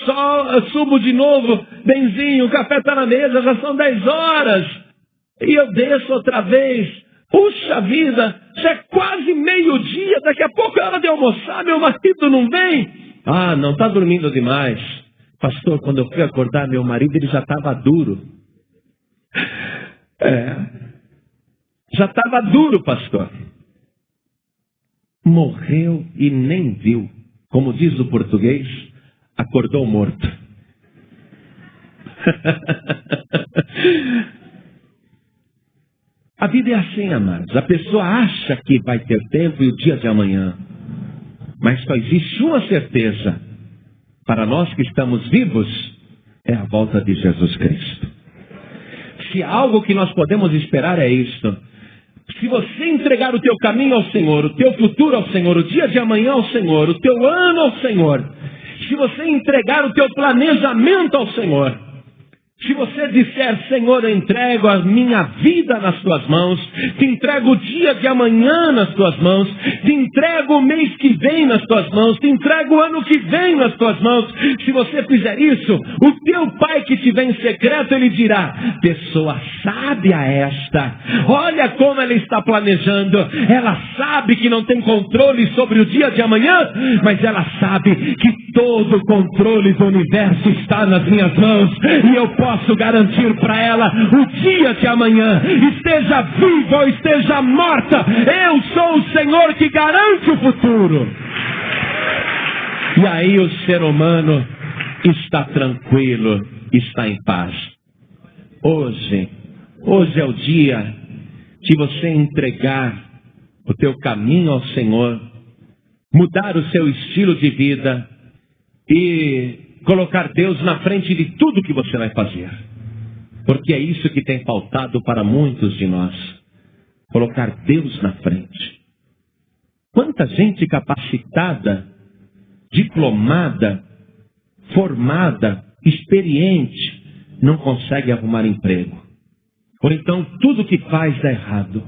Só subo de novo, benzinho, o café está na mesa, já são 10 horas. E eu desço outra vez. Puxa vida, já é quase meio-dia, daqui a pouco é hora de almoçar, meu marido não vem. Ah, não, está dormindo demais. Pastor, quando eu fui acordar meu marido, ele já estava duro. Já estava duro, pastor. Morreu e nem viu. Como diz o português, acordou morto. A vida é assim, amados. A pessoa acha que vai ter tempo e o dia de amanhã. Mas só existe uma certeza. Para nós que estamos vivos, é a volta de Jesus Cristo. Se há algo que nós podemos esperar é isto. Se você entregar o teu caminho ao Senhor, o teu futuro ao Senhor, o dia de amanhã ao Senhor, o teu ano ao Senhor, se você entregar o teu planejamento ao Senhor, se você disser: Senhor, eu entrego a minha vida nas tuas mãos, te entrego o dia de amanhã nas tuas mãos, te entrego o mês que vem nas tuas mãos, te entrego o ano que vem nas tuas mãos. Se você fizer isso, o teu Pai que te vê em secreto, Ele dirá: pessoa sábia esta, olha como ela está planejando. Ela sabe que não tem controle sobre o dia de amanhã, mas ela sabe que todo o controle do universo está nas minhas mãos, e eu posso garantir para ela o dia de amanhã, esteja viva ou esteja morta, eu sou o Senhor que garante o futuro. E aí o ser humano está tranquilo, está em paz. Hoje é o dia de você entregar o teu caminho ao Senhor, mudar o seu estilo de vida e colocar Deus na frente de tudo que você vai fazer. Porque é isso que tem faltado para muitos de nós. Colocar Deus na frente. Quanta gente capacitada, diplomada, formada, experiente, não consegue arrumar emprego. Ou então tudo que faz dá errado.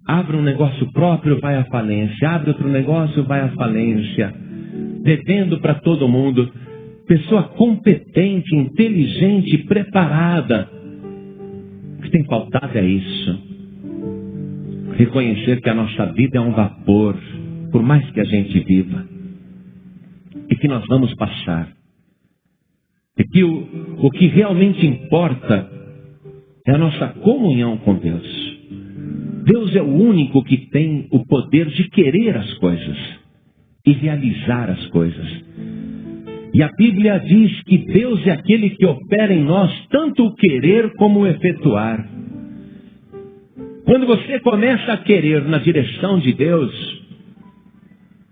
Abre um negócio próprio, vai à falência. Abre outro negócio, vai à falência. devendo para todo mundo. Pessoa competente, inteligente, preparada. O que tem faltado é isso. Reconhecer que a nossa vida é um vapor, por mais que a gente viva. E que nós vamos passar. E que o que realmente importa é a nossa comunhão com Deus. Deus é o único que tem o poder de querer as coisas e realizar as coisas. E a Bíblia diz que Deus é aquele que opera em nós tanto o querer como o efetuar. Quando você começa a querer na direção de Deus,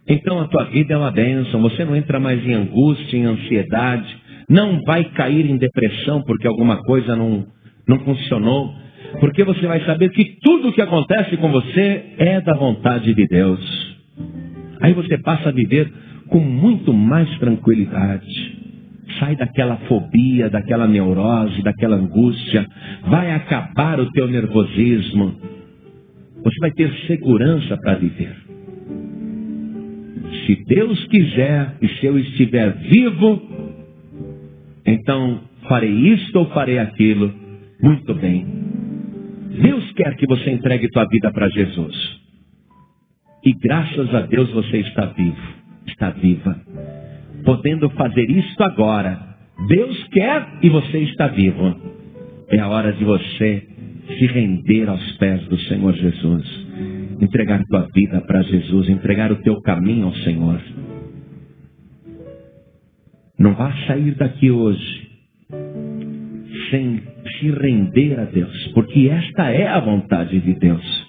então a tua vida é uma bênção. Você não entra mais em angústia, em ansiedade, não vai cair em depressão porque alguma coisa não funcionou. Porque você vai saber que tudo o que acontece com você é da vontade de Deus. Aí você passa a viver com muito mais tranquilidade. Sai daquela fobia, daquela neurose, daquela angústia. Vai acabar o teu nervosismo. Você vai ter segurança para viver. Se Deus quiser e se eu estiver vivo, então farei isto ou farei aquilo. Muito bem. Deus quer que você entregue tua vida para Jesus. E graças a Deus você está vivo, está viva. Podendo fazer isto agora. Deus quer e você está vivo. É a hora de você se render aos pés do Senhor Jesus. Entregar tua vida para Jesus, entregar o teu caminho ao Senhor. Não vá sair daqui hoje sem se render a Deus, porque esta é a vontade de Deus.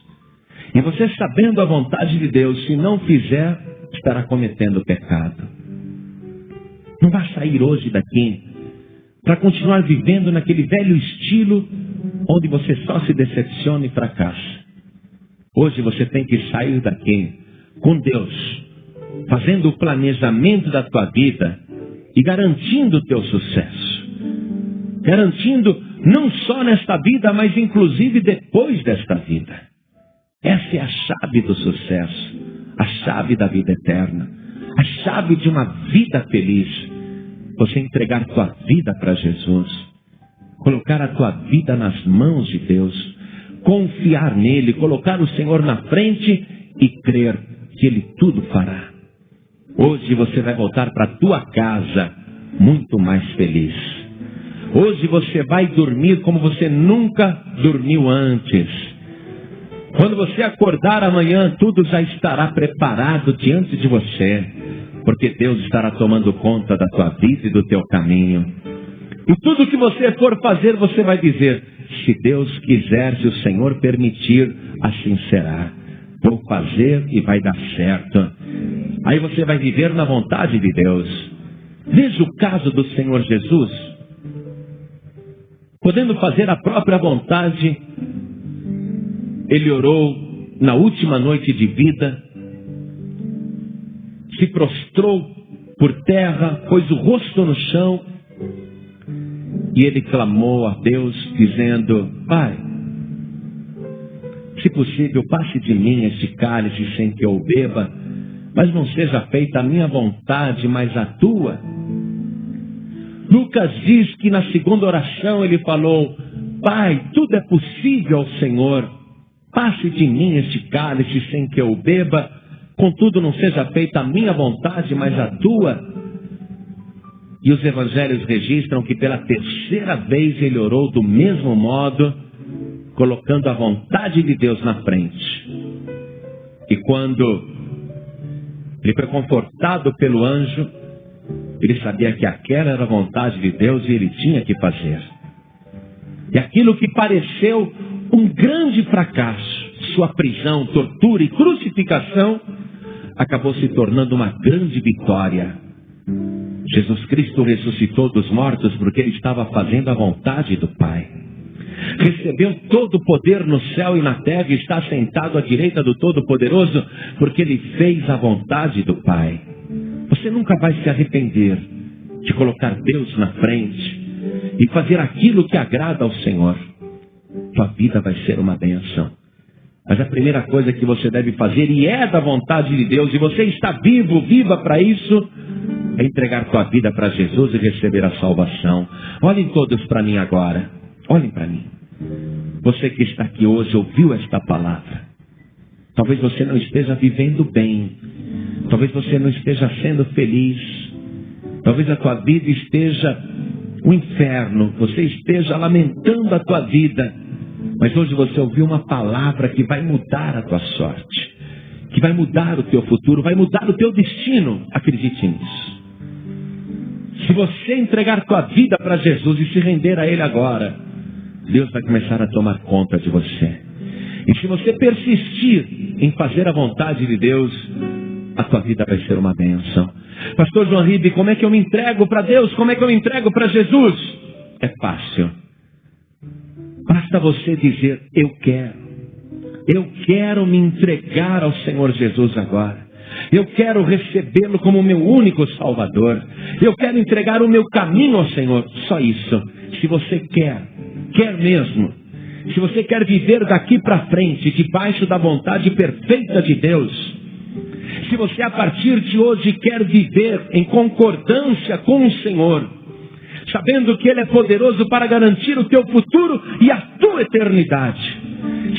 E você sabendo a vontade de Deus, se não fizer, estará cometendo pecado. Não vá sair hoje daqui para continuar vivendo naquele velho estilo onde você só se decepciona e fracassa. Hoje você tem que sair daqui com Deus, fazendo o planejamento da tua vida e garantindo o teu sucesso. Garantindo não só nesta vida, mas inclusive depois desta vida. Essa é a chave do sucesso, a chave da vida eterna, a chave de uma vida feliz. Você entregar tua vida para Jesus, colocar a tua vida nas mãos de Deus, confiar nele, colocar o Senhor na frente e crer que Ele tudo fará. Hoje você vai voltar para a tua casa muito mais feliz. Hoje você vai dormir como você nunca dormiu antes. Quando você acordar amanhã, tudo já estará preparado diante de você, porque Deus estará tomando conta da tua vida e do teu caminho. E tudo que você for fazer, você vai dizer: se Deus quiser, se o Senhor permitir, assim será. Vou fazer e vai dar certo. Aí você vai viver na vontade de Deus. Veja o caso do Senhor Jesus. Podendo fazer a própria vontade, Ele orou na última noite de vida, se prostrou por terra, pôs o rosto no chão, e Ele clamou a Deus, dizendo: Pai, se possível, passe de mim este cálice sem que eu o beba, mas não seja feita a minha vontade, mas a tua. Lucas diz que na segunda oração ele falou: Pai, tudo é possível ao Senhor, passe de mim este cálice sem que eu o beba, contudo não seja feita a minha vontade, mas a tua. E os evangelhos registram que pela terceira vez ele orou do mesmo modo, colocando a vontade de Deus na frente. E quando ele foi confortado pelo anjo, ele sabia que aquela era a vontade de Deus e ele tinha que fazer. E aquilo que pareceu um grande fracasso, sua prisão, tortura e crucificação, acabou se tornando uma grande vitória. Jesus Cristo ressuscitou dos mortos porque Ele estava fazendo a vontade do Pai. Recebeu todo o poder no céu e na terra e está sentado à direita do Todo-Poderoso porque Ele fez a vontade do Pai. Você nunca vai se arrepender de colocar Deus na frente e fazer aquilo que agrada ao Senhor. Tua vida vai ser uma bênção. Mas a primeira coisa que você deve fazer, e é da vontade de Deus, e você está vivo, viva para isso, é entregar tua vida para Jesus e receber a salvação. Olhem todos para mim agora. Olhem para mim. Você que está aqui hoje ouviu esta palavra. Talvez você não esteja vivendo bem. Talvez você não esteja sendo feliz. Talvez a tua vida esteja um inferno. Você esteja lamentando a tua vida. Mas hoje você ouviu uma palavra que vai mudar a tua sorte. Que vai mudar o teu futuro. Vai mudar o teu destino. Acredite nisso. Se você entregar tua vida para Jesus e se render a Ele agora, Deus vai começar a tomar conta de você. E se você persistir em fazer a vontade de Deus, a tua vida vai ser uma bênção. Pastor João Ribe, como é que eu me entrego para Deus? Como é que eu me entrego para Jesus? É fácil. Basta você dizer, eu quero me entregar ao Senhor Jesus agora. Eu quero recebê-lo como meu único Salvador. Eu quero entregar o meu caminho ao Senhor. Só isso. Se você quer mesmo. Se você quer viver daqui para frente, debaixo da vontade perfeita de Deus. Se você a partir de hoje quer viver em concordância com o Senhor, sabendo que Ele é poderoso para garantir o teu futuro e a tua eternidade.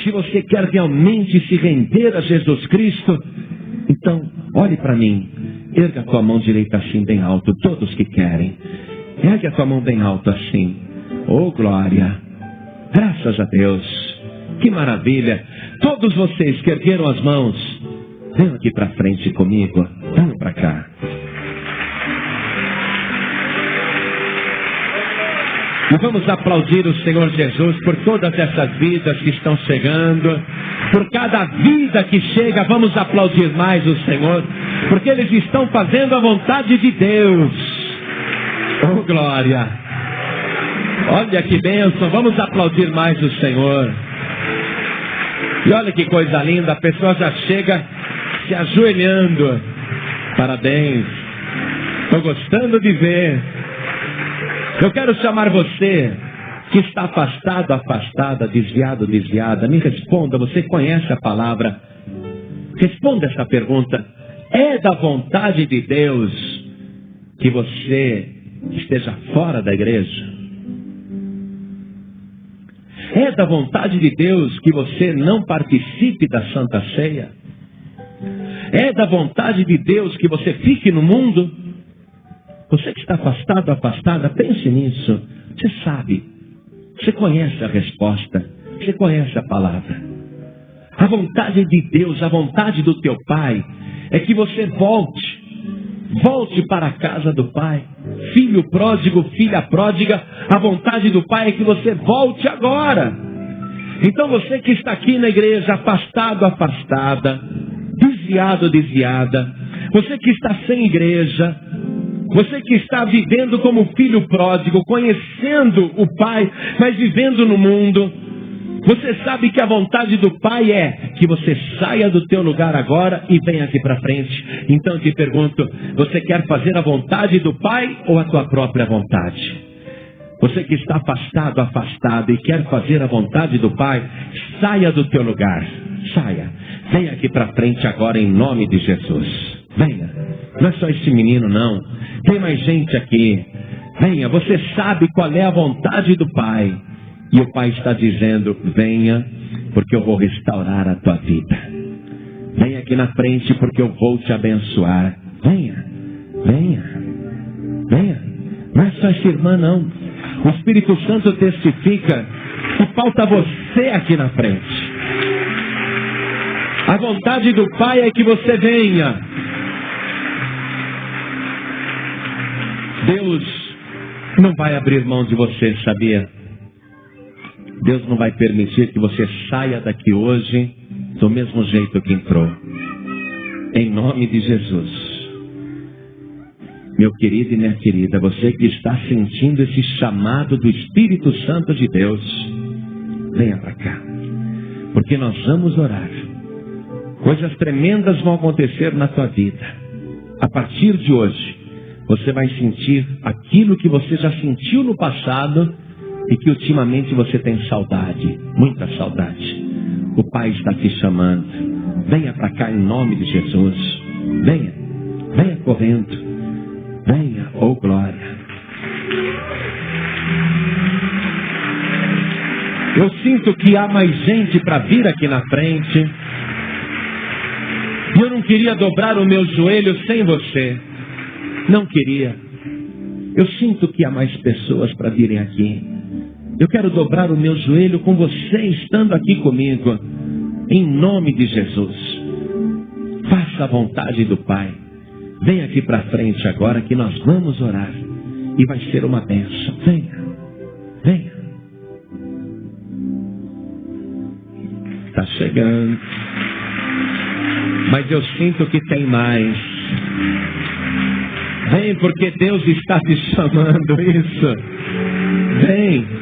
Se você quer realmente se render a Jesus Cristo, então olhe para mim, erga a tua mão direita assim bem alto, todos que querem. Ergue a tua mão bem alto assim. Oh glória, graças a Deus, que maravilha. Todos vocês que ergueram as mãos, venham aqui para frente comigo, venham para cá. E vamos aplaudir o Senhor Jesus por todas essas vidas que estão chegando. Por cada vida que chega, vamos aplaudir mais o Senhor. Porque eles estão fazendo a vontade de Deus. Oh glória! Olha que bênção, vamos aplaudir mais o Senhor. E olha que coisa linda, a pessoa já chega se ajoelhando. Parabéns. Estou gostando de ver. Eu quero chamar você que está afastado, afastada, desviado, desviada. Me responda, você conhece a palavra? Responda essa pergunta. É da vontade de Deus que você esteja fora da igreja? É da vontade de Deus que você não participe da Santa Ceia? É da vontade de Deus que você fique no mundo? Você que está afastado, afastada, pense nisso. Você sabe, você conhece a resposta, você conhece a palavra. A vontade de Deus, a vontade do teu Pai, é que você volte para a casa do Pai. Filho pródigo, filha pródiga, a vontade do Pai é que você volte agora. Então você que está aqui na igreja, afastado, afastada, desviado, desviada, você que está sem igreja, você que está vivendo como filho pródigo, conhecendo o Pai, mas vivendo no mundo, você sabe que a vontade do Pai é que você saia do teu lugar agora e venha aqui para frente. Então eu te pergunto, você quer fazer a vontade do Pai ou a tua própria vontade? Você que está afastado, afastado e quer fazer a vontade do Pai, saia do teu lugar, saia. Venha aqui para frente agora em nome de Jesus. Venha, não é só esse menino não, tem mais gente aqui. Venha, você sabe qual é a vontade do Pai. E o Pai está dizendo, venha, porque eu vou restaurar a tua vida. Venha aqui na frente, porque eu vou te abençoar. Venha, venha, venha. Não é só essa irmã não. O Espírito Santo testifica que falta você aqui na frente. A vontade do Pai é que você venha. Deus não vai abrir mão de você, sabia? Deus não vai permitir que você saia daqui hoje do mesmo jeito que entrou. Em nome de Jesus. Meu querido e minha querida, você que está sentindo esse chamado do Espírito Santo de Deus, venha para cá. Porque nós vamos orar. Coisas tremendas vão acontecer na tua vida. A partir de hoje, você vai sentir aquilo que você já sentiu no passado e que ultimamente você tem saudade, muita saudade. O Pai está te chamando. Venha para cá em nome de Jesus. Venha. Venha correndo. Venha, oh glória. Eu sinto que há mais gente para vir aqui na frente. E eu não queria dobrar o meu joelho sem você. Não queria. Eu sinto que há mais pessoas para virem aqui. Eu quero dobrar o meu joelho com você estando aqui comigo. Em nome de Jesus. Faça a vontade do Pai. Vem aqui para frente agora que nós vamos orar. E vai ser uma bênção. Venha. Venha. Está chegando. Mas eu sinto que tem mais. Vem porque Deus está te chamando. Isso. Vem.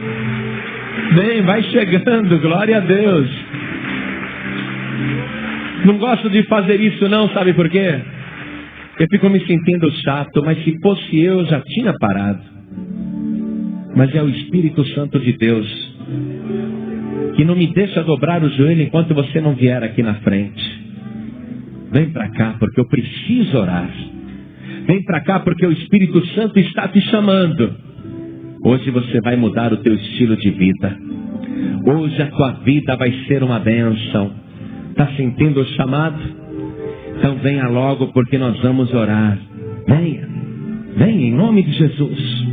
Vem, vai chegando. Glória a Deus. Não gosto de fazer isso não, sabe por quê? Eu fico me sentindo chato, mas se fosse eu já tinha parado. Mas é o Espírito Santo de Deus que não me deixa dobrar o joelho enquanto você não vier aqui na frente. Vem para cá porque eu preciso orar. Vem para cá porque o Espírito Santo está te chamando. Hoje você vai mudar o teu estilo de vida. Hoje a tua vida vai ser uma bênção. Está sentindo o chamado? Então venha logo porque nós vamos orar. Venha. Venha em nome de Jesus.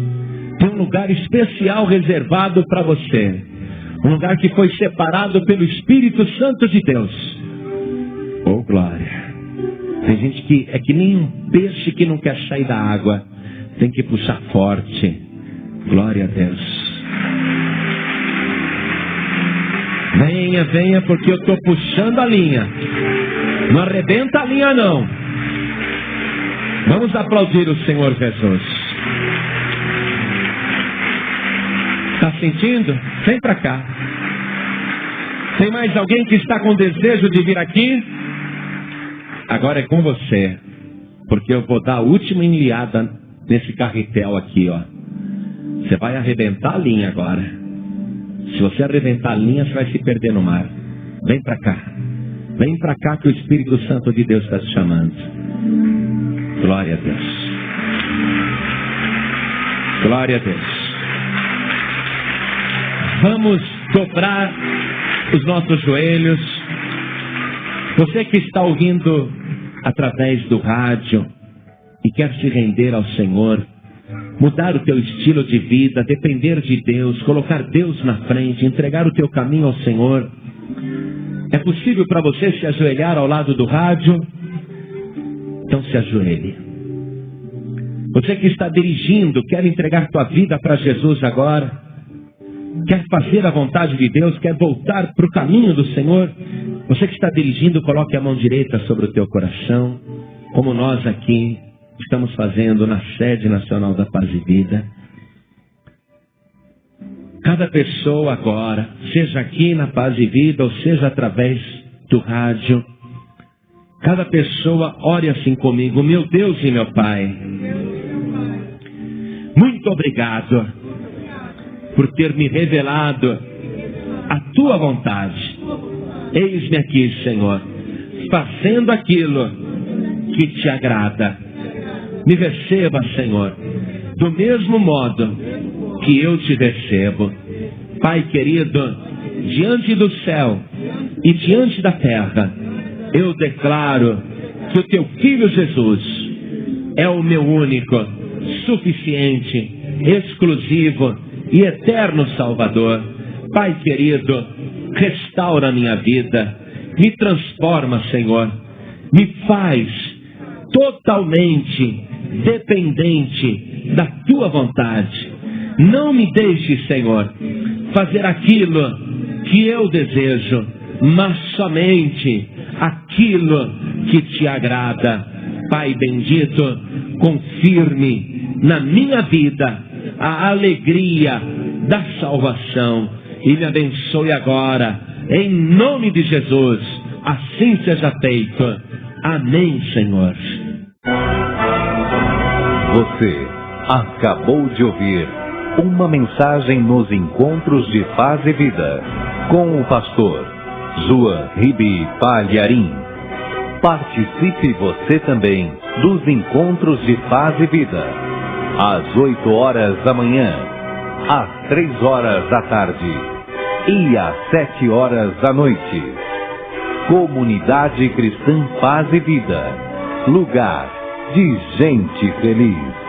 Tem um lugar especial reservado para você. Um lugar que foi separado pelo Espírito Santo de Deus. Oh glória. Tem gente que é que nem um peixe que não quer sair da água. Tem que puxar forte. Glória a Deus. Venha, venha, porque eu estou puxando a linha. Não arrebenta a linha não. Vamos aplaudir o Senhor Jesus. Está sentindo? Vem para cá. Tem mais alguém que está com desejo de vir aqui? Agora é com você. Porque eu vou dar a última enliada nesse carretel aqui, ó. Você vai arrebentar a linha agora. Se você arrebentar a linha, você vai se perder no mar. Vem para cá. Vem para cá que o Espírito Santo de Deus está te chamando. Glória a Deus. Glória a Deus. Vamos dobrar os nossos joelhos. Você que está ouvindo através do rádio e quer se render ao Senhor, mudar o teu estilo de vida, depender de Deus, colocar Deus na frente, entregar o teu caminho ao Senhor. É possível para você se ajoelhar ao lado do rádio? Então se ajoelhe. Você que está dirigindo, quer entregar tua vida para Jesus agora? Quer fazer a vontade de Deus? Quer voltar para o caminho do Senhor? Você que está dirigindo, coloque a mão direita sobre o teu coração, como nós aqui estamos fazendo na sede nacional da Paz e Vida. Cada pessoa agora, seja aqui na Paz e Vida ou seja através do rádio, cada pessoa ore assim comigo: meu Deus e meu Pai, muito obrigado por ter me revelado a tua vontade. Eis-me aqui, Senhor, fazendo aquilo que te agrada. Me receba, Senhor, do mesmo modo que eu te recebo. Pai querido, diante do céu e diante da terra, eu declaro que o teu Filho Jesus é o meu único, suficiente, exclusivo e eterno Salvador. Pai querido, restaura a minha vida, me transforma, Senhor, me faz totalmente dependente da tua vontade. Não me deixe, Senhor, fazer aquilo que eu desejo, mas somente aquilo que te agrada. Pai bendito, confirme na minha vida a alegria da salvação e me abençoe agora, em nome de Jesus. Assim seja feito. Amém, Senhor. Você acabou de ouvir uma mensagem nos Encontros de Paz e Vida com o pastor Rua Ribe Palharim. Participe você também dos encontros de paz e vida. Às 8 horas da manhã, às 3 horas da tarde e às 7 horas da noite. Comunidade Cristã Paz e Vida. Lugar de gente feliz.